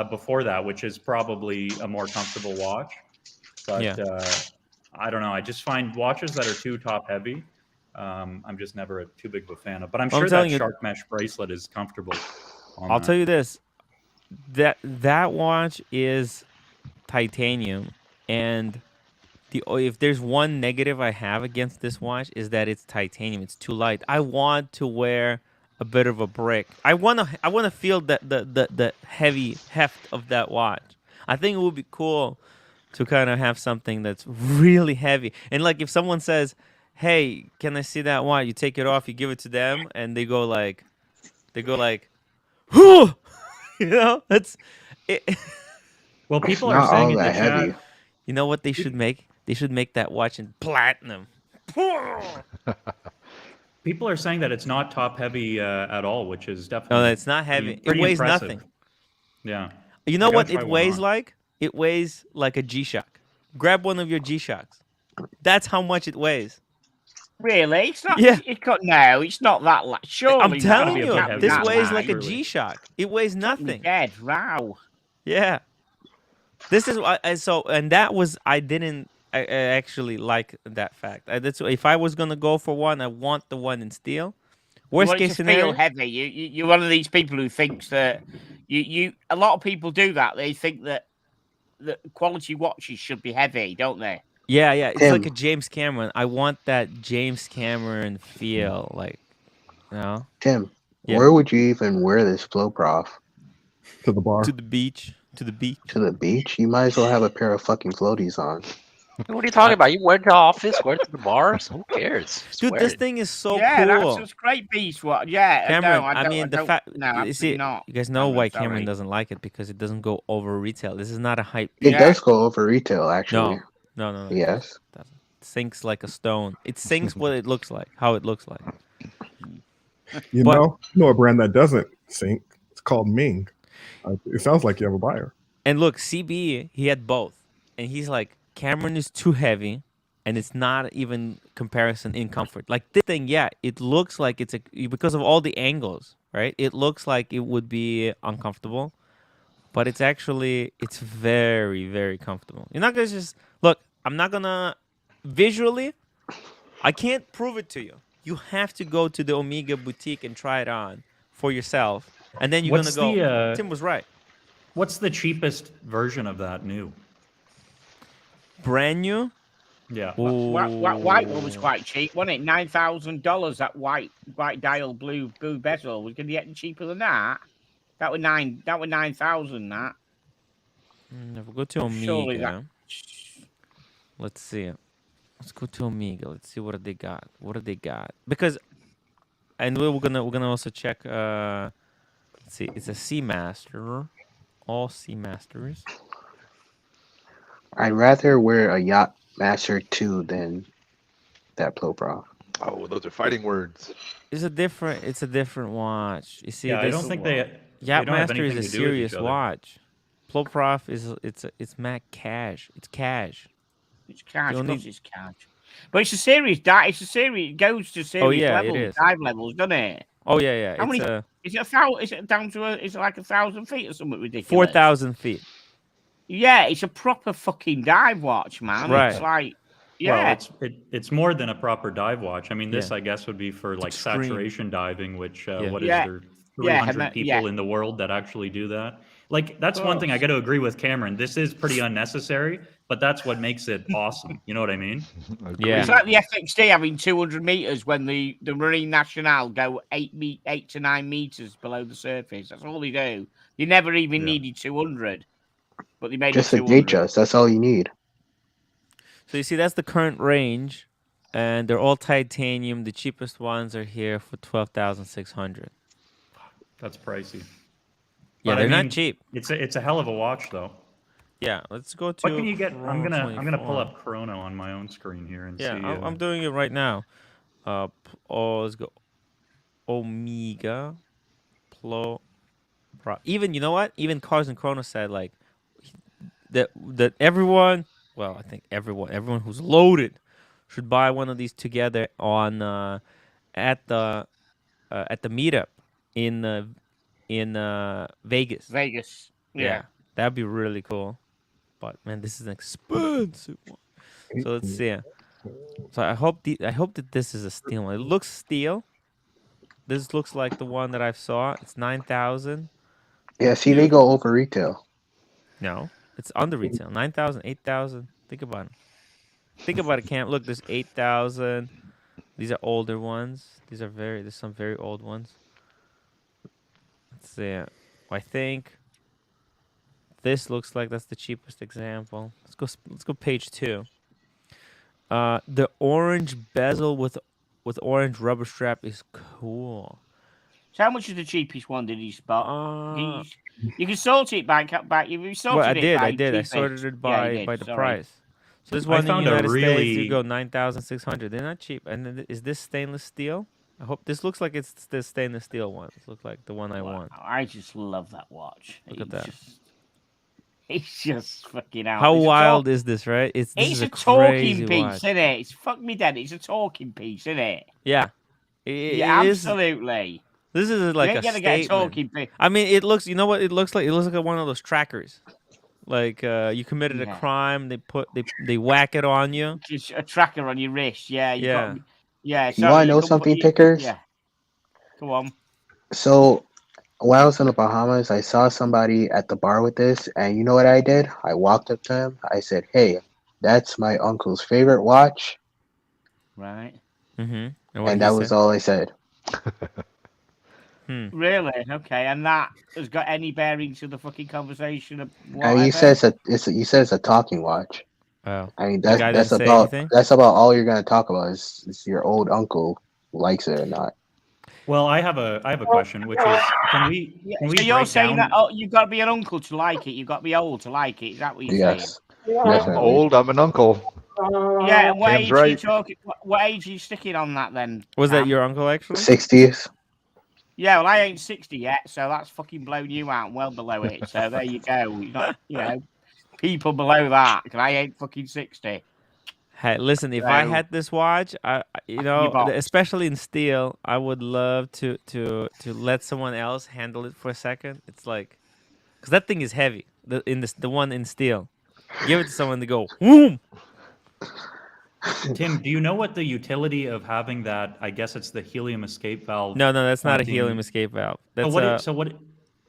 before that, which is probably a more comfortable watch. But Yeah. I don't know. I just find watches that are too top heavy. I'm just never too big of a fan of. But I'm Well, I'm sure that telling you- shark mesh bracelet is comfortable. I'll tell you this: that watch is titanium, and if there's one negative I have against this watch is that it's titanium. It's too light. I want to wear a bit of a brick. I wanna feel the heavy heft of that watch. I think it would be cool to kind of have something that's really heavy. And like if someone says, "Hey, can I see that watch?" You take it off, you give it to them, and they go like, "Whew!" That's it. Well, It's people are not saying all in the that chat. heavy. You know what they should make? They should make that watch in platinum. People are saying that it's not top heavy at all, which is definitely. No, it's not heavy. It pretty weighs impressive. nothing. Yeah. You know I gotta what try it one weighs on. like? It weighs like a G-Shock. Grab one of your G-Shocks. That's how much it weighs. Really? It's not. Yeah. No, it's not that. Surely, I'm it's gotta telling be a you, bit heavy this that weighs light. like a surely. G-Shock. It weighs Got me nothing. dead. Wow. Yeah. This is and that was I didn't I actually like that fact. That's if I was gonna go for one, I want the one in steel. You Worst want it case to scenario. feel heavy. You're one of these people who thinks that you. A lot of people do that. They think that quality watches should be heavy, don't they? Yeah, it's Tim. like a James Cameron. I want that James Cameron feel, like, Tim, Yeah. where would you even wear this Plo Prof? To the bar. to the beach, To the beach? You might as well have a pair of fucking floaties on. What are you talking about? You wear it to the office, wear it to the bars. Who cares? Just Dude, wear this it. thing is so yeah, cool. that's a great piece. What? Yeah, Cameron, I mean, the don't. fact No, you absolutely see, not. you guys know why Cameron sorry. doesn't like it, because it doesn't go over retail. This is not a hype. It Yeah. does go over retail, actually. No. Yes. It doesn't. It sinks like a stone. It sinks what it looks like, how it looks like. You But- know a brand that doesn't sink. It's called Ming. It sounds like you have a buyer. And look, CB, he had both. And he's like, Cameron is too heavy, and it's not even comparison in comfort. Like this thing, yeah, it looks like it's because of all the angles, right? It looks like it would be uncomfortable, but it's very, very comfortable. You're not gonna just look. I'm not gonna visually. I can't prove it to you. You have to go to the Omega boutique and try it on for yourself, and then you're What's gonna go. the, Tim was right. What's the cheapest version of that new? Brand new. Yeah. White one was quite cheap, wasn't it? $9,000. That white white dial blue bezel was going to get cheaper than that. That was 9,000. That. If we go to Surely Omega, let's see. Let's go to Omega. Let's see what they got. What do they got? Because, and we're gonna also check. Let's see. It's a Seamaster. All Seamasters. I'd rather wear a Yacht Master 2 than that Ploprof. Oh, those are fighting words. It's a different watch. You see, Yeah, I this don't think they Yacht don't have Master is anything a to do with each serious other. watch. Ploprof is it's Mac cash. It's cash. It's cash. You Of only- course, it's cash. But it's a serious dive. It's a serious. It goes to serious yeah, it levels, is. dive levels, doesn't it? Oh yeah. How It's many? Is it 1,000? Is it down to Is it like 1,000 feet or something ridiculous? 4,000 feet. Yeah, it's a proper fucking dive watch, man. Right. It's like, yeah. Well, it's more than a proper dive watch. I mean, this Yeah. I guess would be for like extreme. saturation diving, which what is Yeah. there? Yeah, 300 and people in the world that actually do that. Like that's one thing I got to agree with Cameron. This is pretty unnecessary, but that's what makes it awesome. You know what I mean? Yeah. It's like the FXD having 200 meters when the Marine Nationale go 8 to 9 meters below the surface. That's all they do. They never even needed 200, but they made Just it to 200. gauge us. That's all you need. So you see, that's the current range, and they're all titanium. The cheapest ones are here for 12,600. That's pricey. Yeah, But they're I mean, not cheap. It's a hell of a watch, though. Yeah, let's go to. What can you get? I'm gonna pull 24. up Chrono on my own screen here and Yeah, see. I'm doing it right now. Let's go. Omega, even, you know what? Even Cars and Chrono said like that everyone. Well, I think everyone who's loaded should buy one of these together on at the meetup in Vegas. Vegas. Yeah, that'd be really cool. But man, this is an expensive one. So let's see. So I hope that this is a steel one. It looks steel. This looks like the one that I saw. It's 9,000. Yeah, see, they go over retail. No, it's under retail. 9,000, 8,000. Think about it. Think about it, Cam. Look, there's 8,000. These are older ones. There's some very old ones. Let's see. I think this looks like that's the cheapest example. Let's go page 2. The orange bezel with orange rubber strap is cool. So how much is the cheapest one did you spot? You can sort it back. You sorted well, I it. I did. I sorted it by the price. So this one in the found a United States, really- you go 9,600. They're not cheap. And then, is this stainless steel? I hope this looks like it's the stainless steel one. This looks like the one I want. I just love that watch. Look at that. It's just fucking out. How wild is this, right? This is a crazy talking piece, watch. isn't it? It's fuck me dead. It's a talking piece, isn't it? Yeah. Yeah, it is- absolutely. This is like You a ain't gonna get a statement. talking piece. I mean, it looks. You know what it looks like? It looks like one of those trackers. Like you committed a crime, they whack it on you. Just a tracker on your wrist. Yeah. Yeah. Yeah. You want to know something, Pickers? Yeah. Go on. So, while I was in the Bahamas, I saw somebody at the bar with this, and you know what I did? I walked up to him. I said, "Hey, that's my uncle's favorite watch." Right. Mm-hmm. And that was all I said. Really? Okay. And that has got any bearing to the fucking conversation? Of And he says it's a talking watch. Oh. I mean, The guy that's didn't say about anything? all you're gonna talk about is your old uncle likes it or not. Well, I have a question, which is can we So you're break saying down- that you've got to be an uncle to like it. You've got to be old to like it. Is that what you're Yes. saying? I'm Definitely. old. I'm an uncle. Yeah. And what Cam's age are you right. talking? What age are you sticking on that then? Was that Cam? your uncle actually? 60s. Yeah, well, I ain't 60 yet, so that's fucking blown you out well below it. So there you go. You're not, people below that, because I ain't fucking 60. Hey, listen, if I So- had this watch, especially in steel, I would love to let someone else handle it for a second. It's like, because that thing is heavy. The one in steel, give it to someone to go boom. Tim, do you know what the utility of having that? I guess it's the helium escape valve. No, that's not a pointing- helium escape valve. That's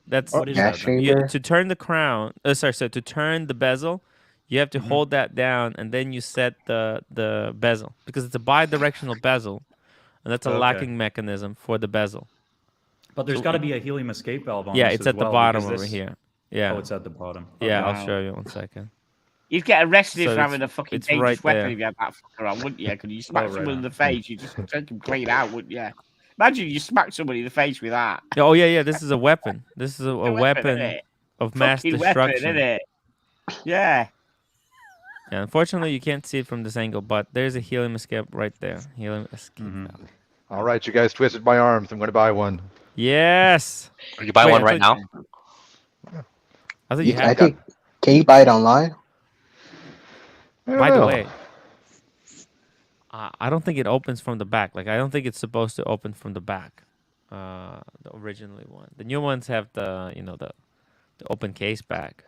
that's what is gas that then? chamber. to turn the crown. So to turn the bezel, you have to hold that down, and then you set the bezel, because it's a bi-directional bezel, and that's a Okay. locking mechanism for the bezel. But there's got to be a helium escape valve on Yeah, this it's as at the well, bottom because over this- here. Yeah. Oh, it's at the bottom. Yeah, Okay. I'll show you 1 second. You'd get arrested So for having a fucking it's dangerous right weapon there. if you had that fucker on, wouldn't you? Because you smack right someone in on. the face, you just take him clean out, wouldn't you? Imagine you smack somebody in the face with that. Oh yeah. This is a weapon. This is a It's a weapon isn't it? of mass Fucking weapon, destruction. isn't it? Yeah. Yeah, unfortunately, you can't see it from this angle, but there's a helium escape right there. Helium escape valve. All right, you guys twisted my arms. I'm going to buy one. Yes. You buy Wait, one I right now? thought you I had. think. Can you buy it online? By the way, I don't think it opens from the back. Like I don't think it's supposed to open from the back. The originally one. The new ones have the the open case back.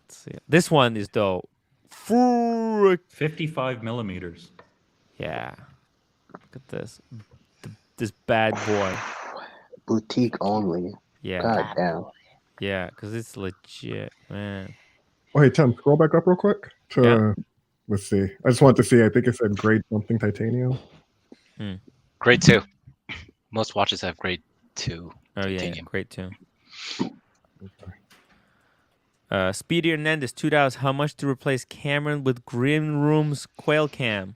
Let's see. This one is though. 55 millimeters. Yeah. Look at this. This bad boy. Boutique only. Yeah. God damn. Yeah, because it's legit, man. Oh, hey, Tim, scroll back up real quick. Let's see. I just wanted to see. I think it said grade something titanium. Grade 2. Most watches have grade 2 Oh titanium. yeah, grade 2. Speedy Hernandez, $2. How much to replace Cameron with Green Room's Quail Cam?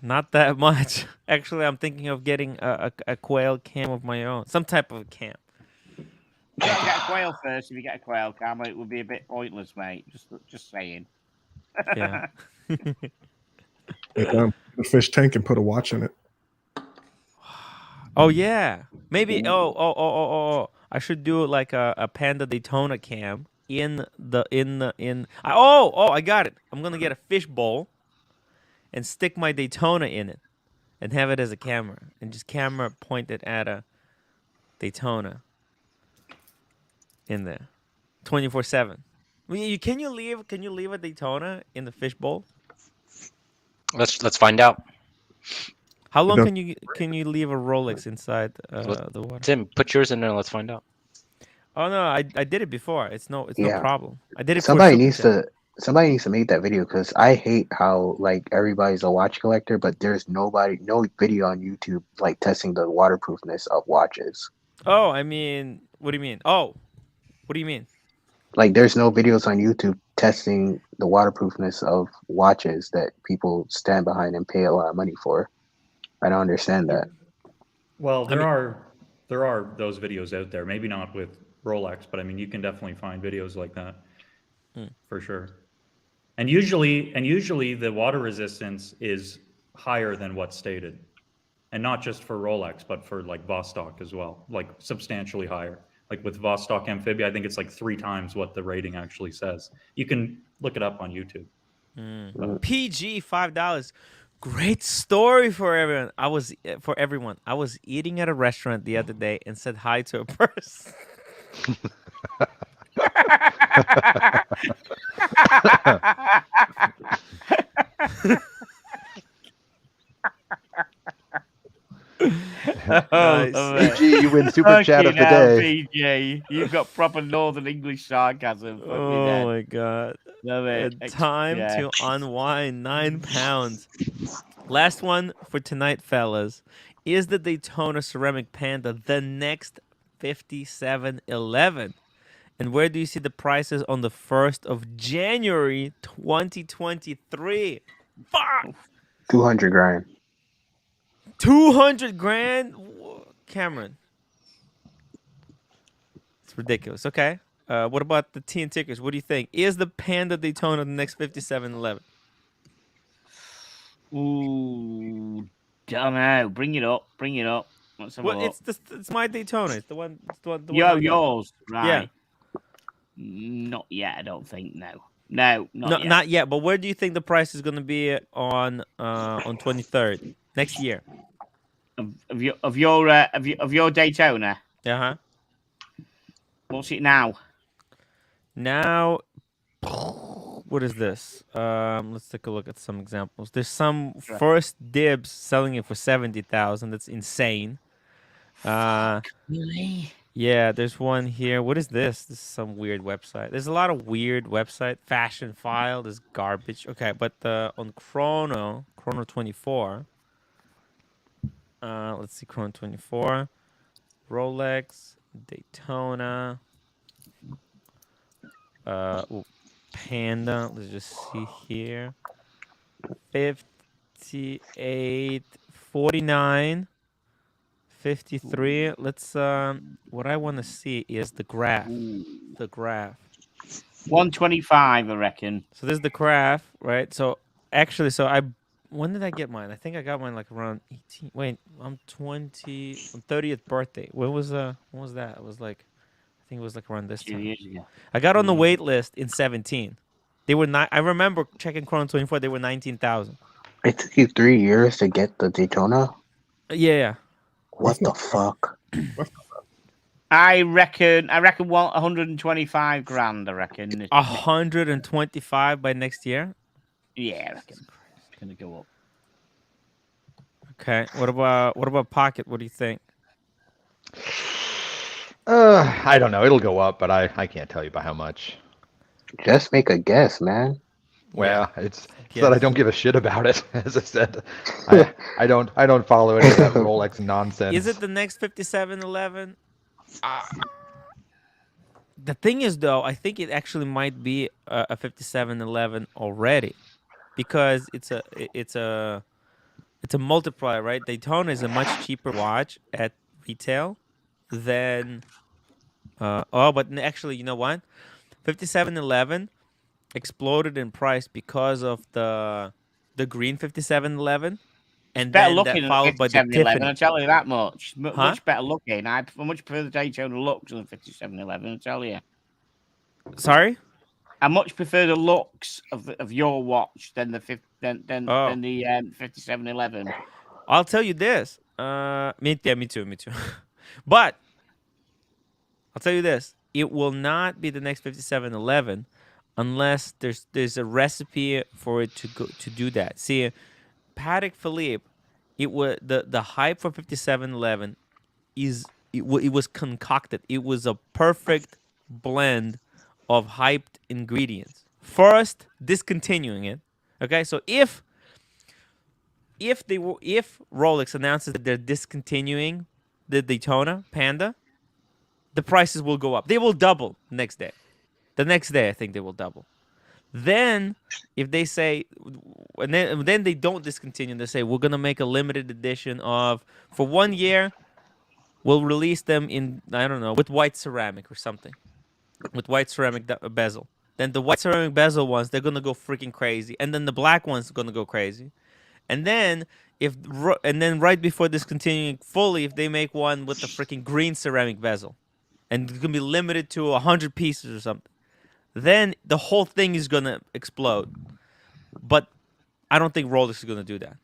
Not that much. Actually, I'm thinking of getting a quail cam of my own, some type of cam. You gotta get a quail first. If you get a quail cam, it would be a bit pointless, mate. Just saying. Yeah. The fish tank and put a watch in it. Oh yeah, maybe. Oh. I should do like a Panda Daytona cam I got it. I'm gonna get a fish bowl and stick my Daytona in it and have it as a camera and just camera pointed at a Daytona in there 24/7. Can you leave a Daytona in the fish bowl? Let's find out. How long can you leave a Rolex inside the water? Tim, put yours in there and let's find out. Oh no, I did it before. It's no problem. I did it. Somebody needs to make that video because I hate how like everybody's a watch collector, but there's no video on YouTube like testing the waterproofness of watches. Oh, I mean, what do you mean? Oh, what do you mean? Like, there's no videos on YouTube testing the waterproofness of watches that people stand behind and pay a lot of money for. I don't understand that. Well, there are those videos out there. Maybe not with Rolex, but I mean, you can definitely find videos like that for sure. And usually the water resistance is higher than what's stated, and not just for Rolex, but for like Vostok as well, like substantially higher. Like with Vostok Amphibia, I think it's like 3 times what the rating actually says. You can look it up on YouTube. PG $5. Great story for everyone. I was eating at a restaurant the other day and said hi to a person. Nice. PG, you win super chat of the day. PG, you've got proper Northern English sarcasm. Oh my god! Love it. Time to unwind. £9. Last one for tonight, fellas. Is the Daytona Ceramic Panda the next 5711? And where do you see the prices on the 1st of January 2023? Fuck! 200 grand. 200 grand? Cameron. It's ridiculous. Okay. What about the teen tickers? What do you think? Is the Panda Daytona the next 5711? Ooh, don't know. Bring it up. Let's have a look. It's my Daytona. It's the one. Yours, right? Yeah. Not yet. I don't think. No, not yet. But where do you think the price is going to be on 23rd next year? Of your Daytona. Uh-huh. What's it now? Now, what is this? Let's take a look at some examples. There's some First Dibs selling it for 70,000. That's insane. Really? Yeah, there's one here. What is this? This is some weird website. There's a lot of weird website. Fashion File. This garbage. Okay, but on Chrono 24. Let's see, Chrono 24, Rolex, Daytona, Panda. Let's just see here. 58, 49, 53. Let's what I want to see is the graph. The graph. 125, I reckon. So this is the graph, right? So actually, when did I get mine? I think I got mine like around 18. Wait, I'm 30th birthday. When was that? It was like, I think it was like around this 2 time. years ago. I got on the wait list in 17. They were not. I remember checking Chrono 24. They were 19,000. It took you 3 years to get the Daytona? Yeah. What the fuck? I reckon 125 grand, I reckon. 125 by next year? Yeah, I reckon. It's gonna go up. Okay. What about Pocket? What do you think? I don't know. It'll go up, but I can't tell you by how much. Just make a guess, man. Well, it's that I don't give a shit about it. As I said, I don't follow any of that Rolex nonsense. Is it the next 5711? The thing is, though, I think it actually might be a 5711 already, because it's a multiplier, right? Daytona is a much cheaper watch at retail than but actually, you know what? 5711 exploded in price because of the green 5711, and Better then that looking than followed by the 5711, Tiffany. I tell you that much. Huh? Much better looking. I much prefer the Daytona looks than the 5711, I tell you. Sorry? I much prefer the looks of your watch than the 5711. I'll tell you this. Me too. But I'll tell you this: it will not be the next 5711 unless there's a recipe for it to do that. See, Patek Philippe, it was the hype for 5711 it was concocted. It was a perfect blend of hyped ingredients. First, discontinuing it. Okay, so if Rolex announces that they're discontinuing the Daytona Panda, the prices will go up. They will double next day. The next day, I think they will double. Then, if they say, and then they don't discontinue, they say we're gonna make a limited edition of for 1 year. We'll release them in, I don't know, with white ceramic or something, with white ceramic bezel. Then the white ceramic bezel ones, they're gonna go freaking crazy, and then the black ones are gonna go crazy. And then right before discontinuing fully, if they make one with the freaking green ceramic bezel, and it's gonna be limited to 100 pieces or something, then the whole thing is gonna explode. But I don't think Rolex is gonna do that.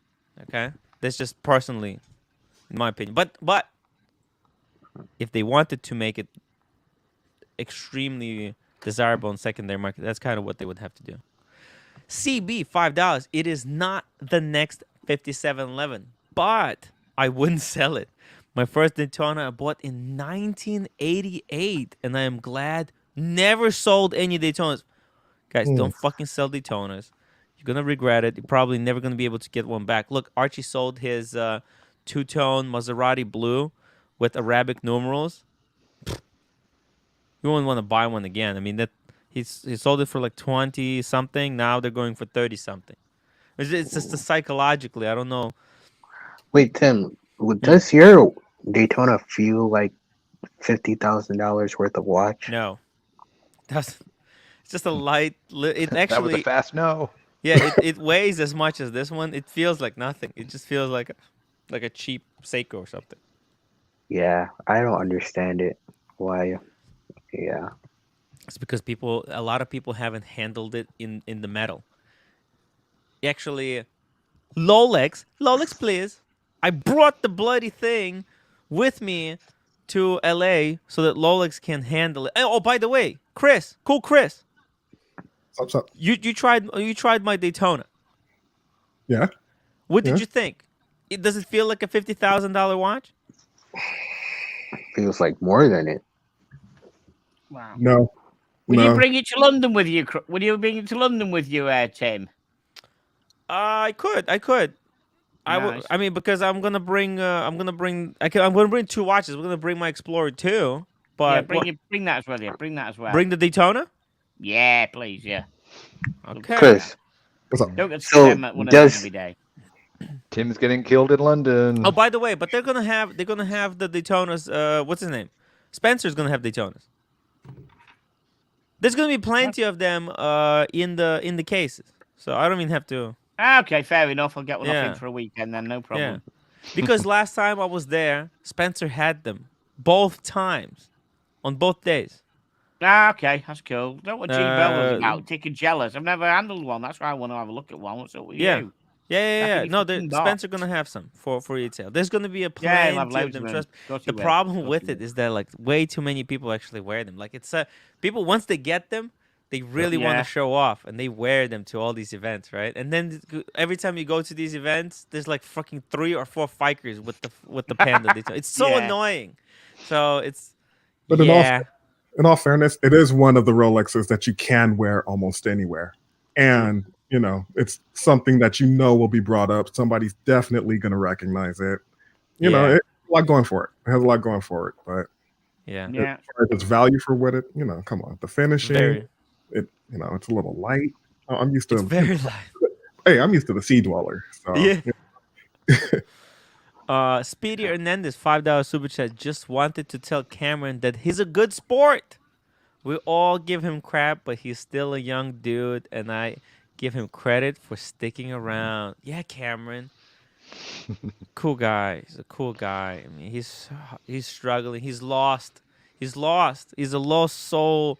Okay, that's just personally, in my opinion. But if they wanted to make it extremely desirable in secondary market, that's kind of what they would have to do. CB, $5. It is not the next 5711, but I wouldn't sell it. My first Daytona I bought in 1988, and I am glad. Never sold any Daytonas. Guys, don't fucking sell Daytonas. You're going to regret it. You're probably never going to be able to get one back. Look, Archie sold his two-tone Maserati blue with Arabic numerals. You won't want to buy one again. I mean, that he sold it for like 20 something. Now they're going for 30 something. It's just psychologically, I don't know. Wait, Tim, does your Daytona feel like $50,000 worth of watch? No, it's just a light. It actually that was a fast no. Yeah, it weighs as much as this one. It feels like nothing. It just feels like a cheap Seiko or something. Yeah, I don't understand it. Why? Yeah. It's because a lot of people haven't handled it in the metal. Actually, Rolex, please. I brought the bloody thing with me to LA so that Rolex can handle it. Oh, by the way, Chris. What's up? You tried my Daytona. Yeah. What did you think? Does it feel like a $50,000 watch? feels like more than it. Wow. No. Will you No. bring it to London with you? Will you bring it to London with you, Tim? I could. Nice. I mean, because I'm gonna bring. I'm gonna bring. I'm gonna bring two watches. We're gonna bring my Explorer 2. Yeah, But what? bring that as well. Yeah, bring that as well. Bring the Daytona. Yeah, please. Yeah. Okay. Chris, What's up? Don't get to see so them at one of them does every day. Tim's getting killed in London. Oh, by the way, but they're gonna have the Daytonas. What's his name? Spencer's gonna have Daytonas. There's gonna be plenty of them. In the cases. So I don't even have to. Okay, fair enough. I'll get one off Yeah. him for a weekend then. No Yeah. problem. Because last time I was there, Spencer had them both times, on both days. Okay, that's cool. Don't know what G Bell was Uh, about. Ticking jealous. I've never handled one. That's why I want to have a look at one. What's up with Yeah. you? Yeah. Happy No, fucking box. Spencer gonna have some for retail. There's gonna be a Yeah, he'll have plenty of loads them. of them. Trust. Of course The he will. problem Of course with he it will. is that like way too many people actually wear them. Like it's people once they get them, they really want Yeah. to show off and they wear them to all these events, right? And then every time you go to these events, there's like fucking 3 or 4 fikers with the panda. It's so Yeah. annoying. So it's But in all fairness, it is one of the Rolexes that you can wear almost anywhere. And, it's something that will be brought up. Somebody's definitely going to recognize it. It has a lot going for it. It has a lot going for it. But yeah. as far as its value for what it, come on. The finishing, Very. it's a little light. I'm used to It's very light. Hey, I'm used to the Sea Dweller. So, Yeah. Speedy Hernandez, $5 super chat, just wanted to tell Cameron that he's a good sport. We all give him crap, but he's still a young dude, and I give him credit for sticking around. Yeah, Cameron. Cool guy. He's a cool guy. I mean, he's struggling. He's lost. He's lost. He's a lost soul,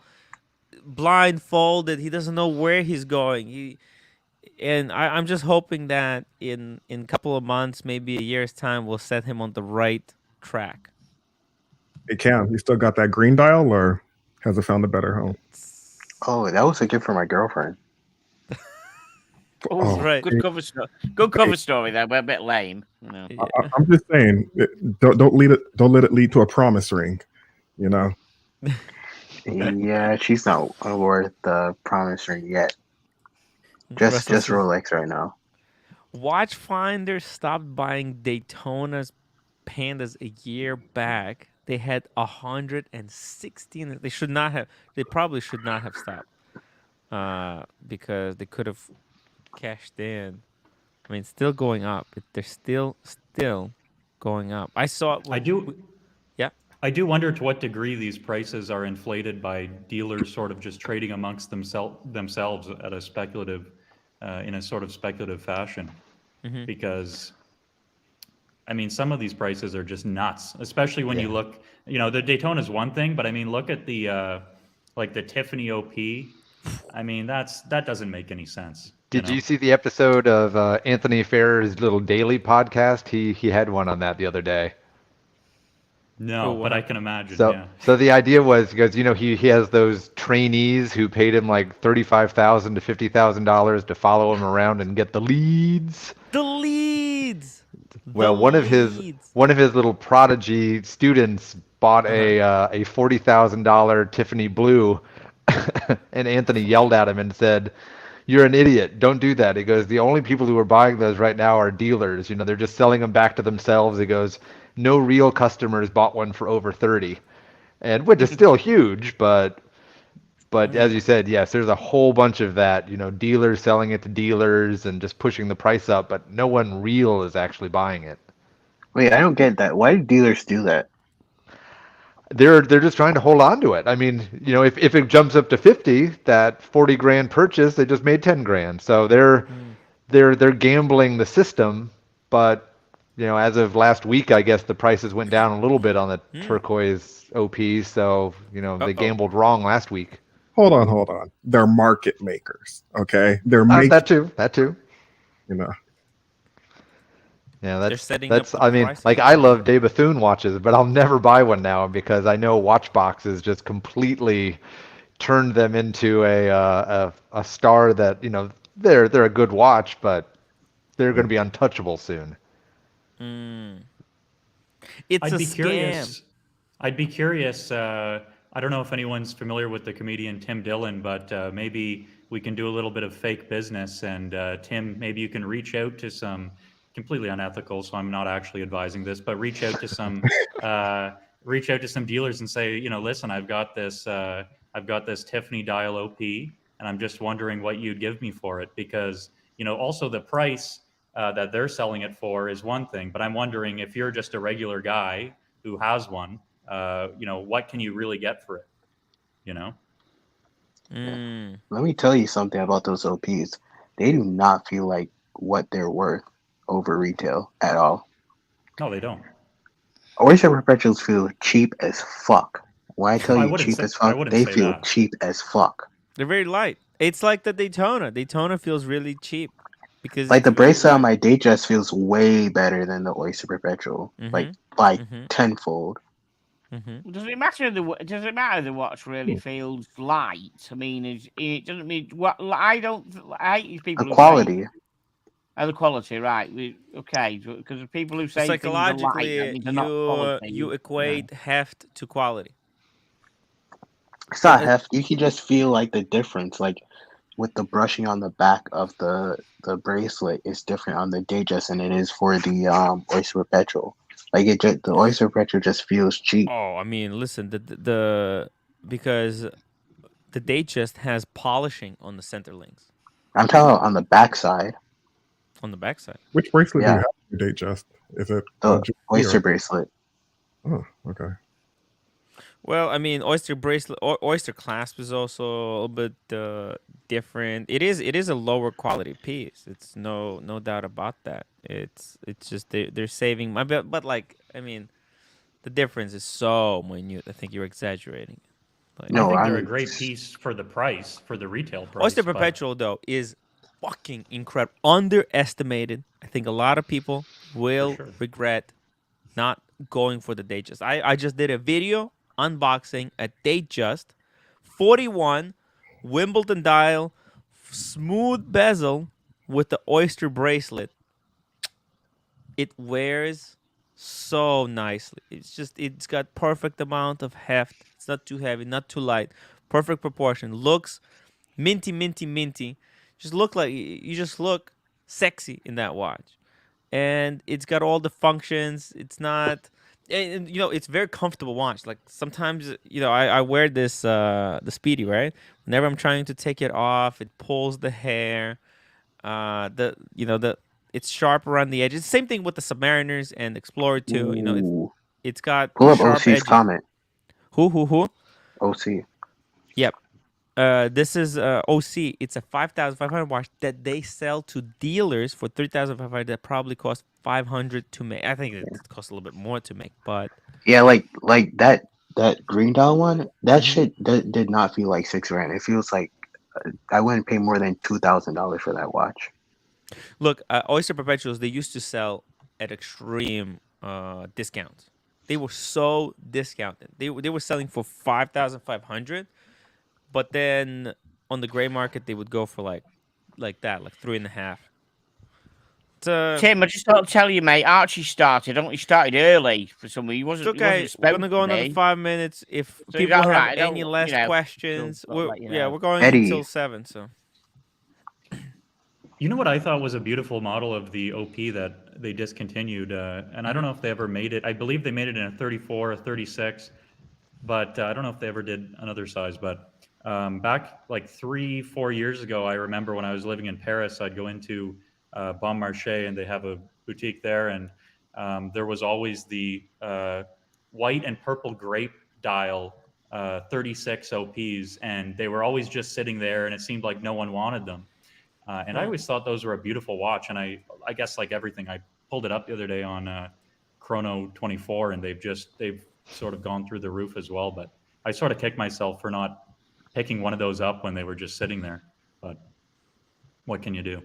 blindfolded. He doesn't know where he's going. I'm just hoping that in a couple of months, maybe a year's time, we'll set him on the right track. Hey, Cam, you still got that green dial, or has it found a better home? Oh, that was a gift for my girlfriend. Oh, right. Good cover story. Good cover story there, but a bit lame. Yeah. I'm just saying, don't let it lead to a promise ring. Yeah, she's not worth the promise ring yet. Just Rolex right now. Watchfinder stopped buying Daytona's Pandas a year back. They had 116. They should not have. They probably should not have stopped. Because they could have cashed in. I mean, still going up. They're still going up. I saw. I do. Yeah. I do wonder to what degree these prices are inflated by dealers sort of just trading amongst themselves at a speculative, in a sort of speculative fashion, because, I mean, some of these prices are just nuts, especially when you look. The Daytona is one thing, but I mean, look at the like the Tiffany OP. I mean, that doesn't make any sense. Did you see the episode of Anthony Farrer's little daily podcast? He had one on that the other day. No, but I can imagine. So the idea was, because he has those trainees who paid him like $35,000 to $50,000 to follow him around and get the leads. The leads. Well, one of his little prodigy students bought a $40,000 Tiffany Blue, and Anthony yelled at him and said, "You're an idiot. Don't do that." He goes, "The only people who are buying those right now are dealers. They're just selling them back to themselves." He goes, "No real customers bought one for over 30, and which is still huge, but as you said, yes, there's a whole bunch of that. Dealers selling it to dealers and just pushing the price up, but no one real is actually buying it." Wait, I don't get that. Why do dealers do that? They're just trying to hold on to it. I mean, if it jumps up to 50, that 40 grand purchase, they just made 10 grand. So they're gambling the system, but as of last week, I guess the prices went down a little bit on the turquoise OP. So they gambled wrong last week. Hold on. They're market makers, okay? They're making that too. Yeah, that's. I mean, like I love De Bethune watches, but I'll never buy one now because I know Watchboxes just completely turned them into a star that they're a good watch, but they're going to be untouchable soon. It's I'd a be scam. curious. I'd be curious. I don't know if anyone's familiar with the comedian Tim Dillon, but maybe we can do a little bit of fake business. And Tim, maybe you can reach out to some completely unethical. So I'm not actually advising this, but uh, reach out to some dealers and say, listen, I've got this Tiffany dial OP, and I'm just wondering what you'd give me for it, because also the price that they're selling it for is one thing, but I'm wondering if you're just a regular guy who has one, what can you really get for it? Let me tell you something about those OPs. They do not feel like what they're worth over retail at all. No, they don't. Oyster perpetuals feel cheap as fuck. When I tell I you wouldn't cheap say as I fuck, wouldn't they say feel that. cheap as fuck. They're very light. It's like the Daytona. Daytona feels really cheap because Like it's the very bracelet on light. my Datejust feels way better than the Oyster perpetual, like by tenfold. Does it matter does it matter the watch really feels light? I mean, it doesn't mean what I hate these people The who say quality. the quality, right? Okay, because the people who So say things are light, that psychologically, means they're not quality. you equate heft to quality. It's not heft. You can just feel like the difference, like with the brushing on the back of the bracelet is different on the Datejust than it is for the Oyster perpetual. Like the Oyster perpetual just feels cheap. Oh, I mean, listen, because the Datejust has polishing on the center links. I'm talking about on the back side. On the backside. Which bracelet do you have in your Datejust? Is it the Oyster bracelet? Oh, okay. Well, I mean, Oyster bracelet, Oyster clasp is also a little bit different. It is a lower quality piece. It's no doubt about that. It's just they're saving my but like I mean, the difference is so minute. I think you're exaggerating. Like, I think they're a great piece for the price, for the retail price. Oyster Perpetual though is fucking incredible, underestimated. I think a lot of people will regret not going for the Datejust. I just did a video unboxing a Datejust 41 Wimbledon dial, smooth bezel with the Oyster bracelet. It wears so nicely. It's got perfect amount of heft. It's not too heavy, not too light. Perfect proportion. Looks minty. You just look sexy in that watch. And it's got all the functions. It's not and it's very comfortable watch. Like sometimes, I wear this the Speedy, right? Whenever I'm trying to take it off, it pulls the hair. It's sharp around the edges. Same thing with the Submariners and Explorer too. It's got Pull up sharp OC's edges. comment. Who? OC. Yep. This is OC. It's a 5,500 watch that they sell to dealers for 3,500. That probably costs 500 to make. I think it costs a little bit more to make, but yeah, like that green dial one. That shit did not feel like $6,000. It feels like I wouldn't pay more than $2,000 for that watch. Look, Oyster Perpetuals, they used to sell at extreme discounts. They were so discounted. They were selling for 5,500, but then on the gray market they would go for like 3.5. Tim, I just thought to tell you, mate. Archie started. I don't. He started early for some reason. He wasn't. It's okay. We're gonna go another 5 minutes. If people have any last questions, we're going until 7. So. You know what I thought was a beautiful model of the OP that they discontinued, and I don't know if they ever made it. I believe they made it in a 34 or 36, but I don't know if they ever did another size. But back like 3-4 years ago, I remember when I was living in Paris, I'd go into Bon Marché, and they have a boutique there, and there was always the white and purple grape dial 36 OPs, and they were always just sitting there, and it seemed like no one wanted them. And I always thought those were a beautiful watch. And I guess like everything, I pulled it up the other day on Chrono 24, and they've sort of gone through the roof as well. But I sort of kicked myself for not picking one of those up when they were just sitting there. But what can you do?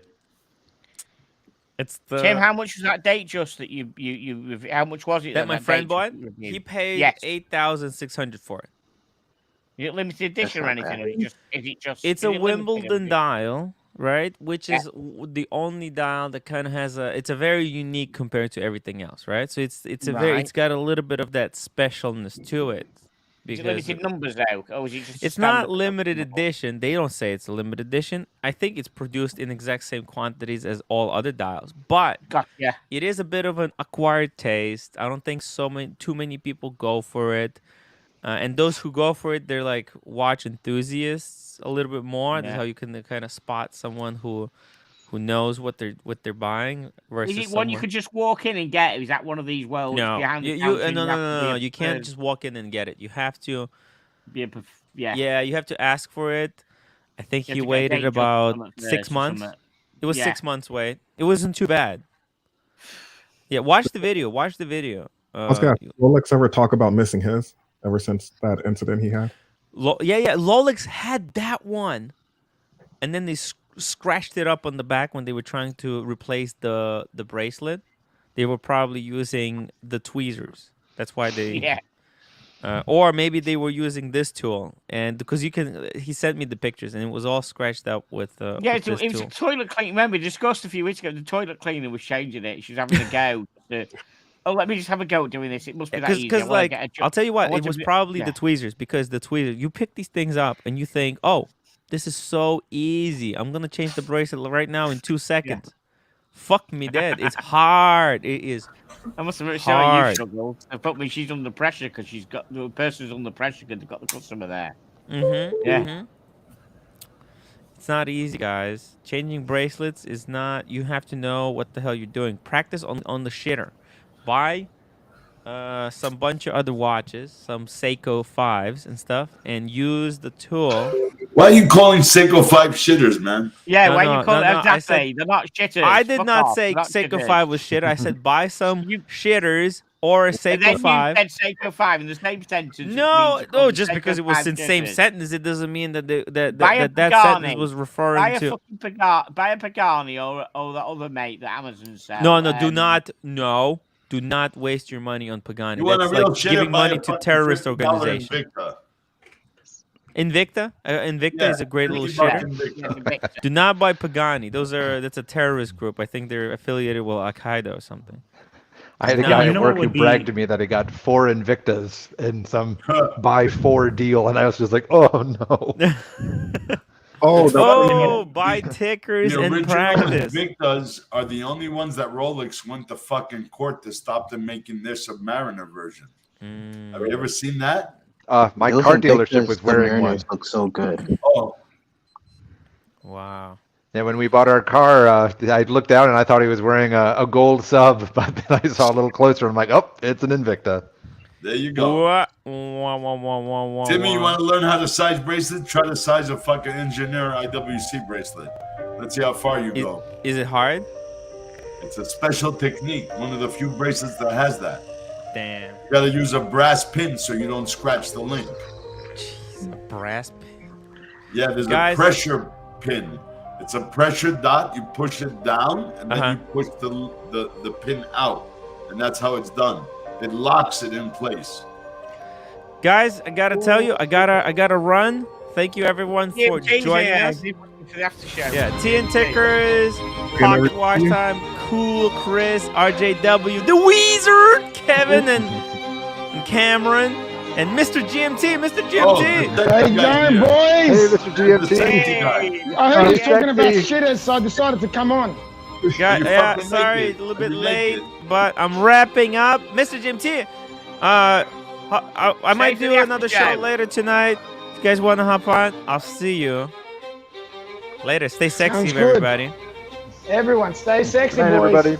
Tim, how much was that Datejust that you how much was it that my friend bought? He paid 8,600 for it. Is it limited edition or anything? Or is it just? It's a Wimbledon dial. right? Which is the only dial that kind of has it's a very unique compared to everything else, right? So it's got a little bit of that specialness to it. Is it Because limited numbers though, or is it just a it's not standard limited model? edition. They don't say it's a limited edition. I think it's produced in exact same quantities as all other dials, but Gotcha. it is a bit of an acquired taste. I don't think too many people go for it. And those who go for it, they're like watch enthusiasts a little bit more. That's Yeah. how you can kind of spot someone who knows what they're buying versus Is it one you someone. could just walk in and get? Is that one of these? Well, it's No, behind the you counter. and no you no have to no be no. a, You can't just walk in and get it. You have to. yeah. Yeah, you have to ask for it. I think You he have to get a waited date job about on it 6 first or months. something. It was Yeah. 6 months wait. It wasn't too bad. Yeah, watch the video. Watch the video. I was gonna. Rolex ever talk about missing his ever since that incident he had? Yeah. Lolix had that one, and then they scratched it up on the back when they were trying to replace the bracelet. They were probably using the tweezers. That's why they. Yeah. Or maybe they were using this tool, and because he sent me the pictures, and it was all scratched up with. Yeah, with it was a toilet cleaner. Remember, we discussed a few weeks ago. The toilet cleaner was changing it. She was having a go. Let me just have a go at doing this. It must be that easy. Because like I'll tell you what, it was probably the tweezers, because the tweezers, you pick these things up and you think, oh, this is so easy. I'm gonna change the bracelet right now in 2 seconds. Yeah. Fuck me dead. It's hard. It is. I must have hard. You struggle. I thought me she's under pressure because she's got the person's under pressure because they've got the customer there. Mm-hmm. Yeah. Mm-hmm. It's not easy, guys. Changing bracelets is not. You have to know what the hell you're doing. Practice on the shitter. Buy some bunch of other watches, some Seiko 5s and stuff, and use the tool. Why are you calling Seiko 5 shitters, man? Yeah, why you call it exactly? They're not shitters. I did not say Seiko 5 was shit. I said buy some shitters or a Seiko 5. You said Seiko 5 in the same sentence. No, just because it was in the same sentence, it doesn't mean that that sentence was referring to. Buy a Pagani or that other mate that Amazon sells. No. Do not waste your money on Pagani. You That's like giving money to terrorist organizations. Invicta is a great little shitter. Do not buy Pagani. That's a terrorist group. I think they're affiliated with Al Qaeda or something. I had a guy at work who bragged to me that he got 4 Invictas in some buy 4 deal, and I was just like, oh no. Buy tickers and practice. Invictas are the only ones that Rolex went to fucking court to stop them making their Submariner version. Have you ever seen that? My car dealership was wearing one. Look so good. Oh, wow. Yeah, when we bought our car, I looked down and I thought he was wearing a gold sub, but then I saw a little closer and I'm like, oh, it's an Invicta. There you go. Timmy, you want to learn how to size bracelet? Try to size a fucking engineer IWC bracelet. Let's see how far you go. Is it hard? It's a special technique. One of the few bracelets that has that. Damn. You gotta use a brass pin so you don't scratch the link. Jeez, a brass pin. Yeah, there's a pressure pin. It's a pressure dot. You push it down, and then you push the pin out, and that's how it's done. It locks it in place. Guys, I gotta tell you, I gotta run. Thank you everyone for joining us. Yeah, TN Tickers, Pocket Watch Time, Cool, Chris, RJW, the Weezer, Kevin, and Cameron, and Mr. GMT. Mr. GMT. Hey, John, boys. Hey, Mr. GMT. I heard you talking about shitters, so I decided to come on. Yeah, sorry, a little bit late, but I'm wrapping up. Mr. GMT, I might do another show later tonight. If you guys want to hop on, I'll see you later. Stay sexy, everybody. Everyone, stay sexy, Good night, boys. everybody.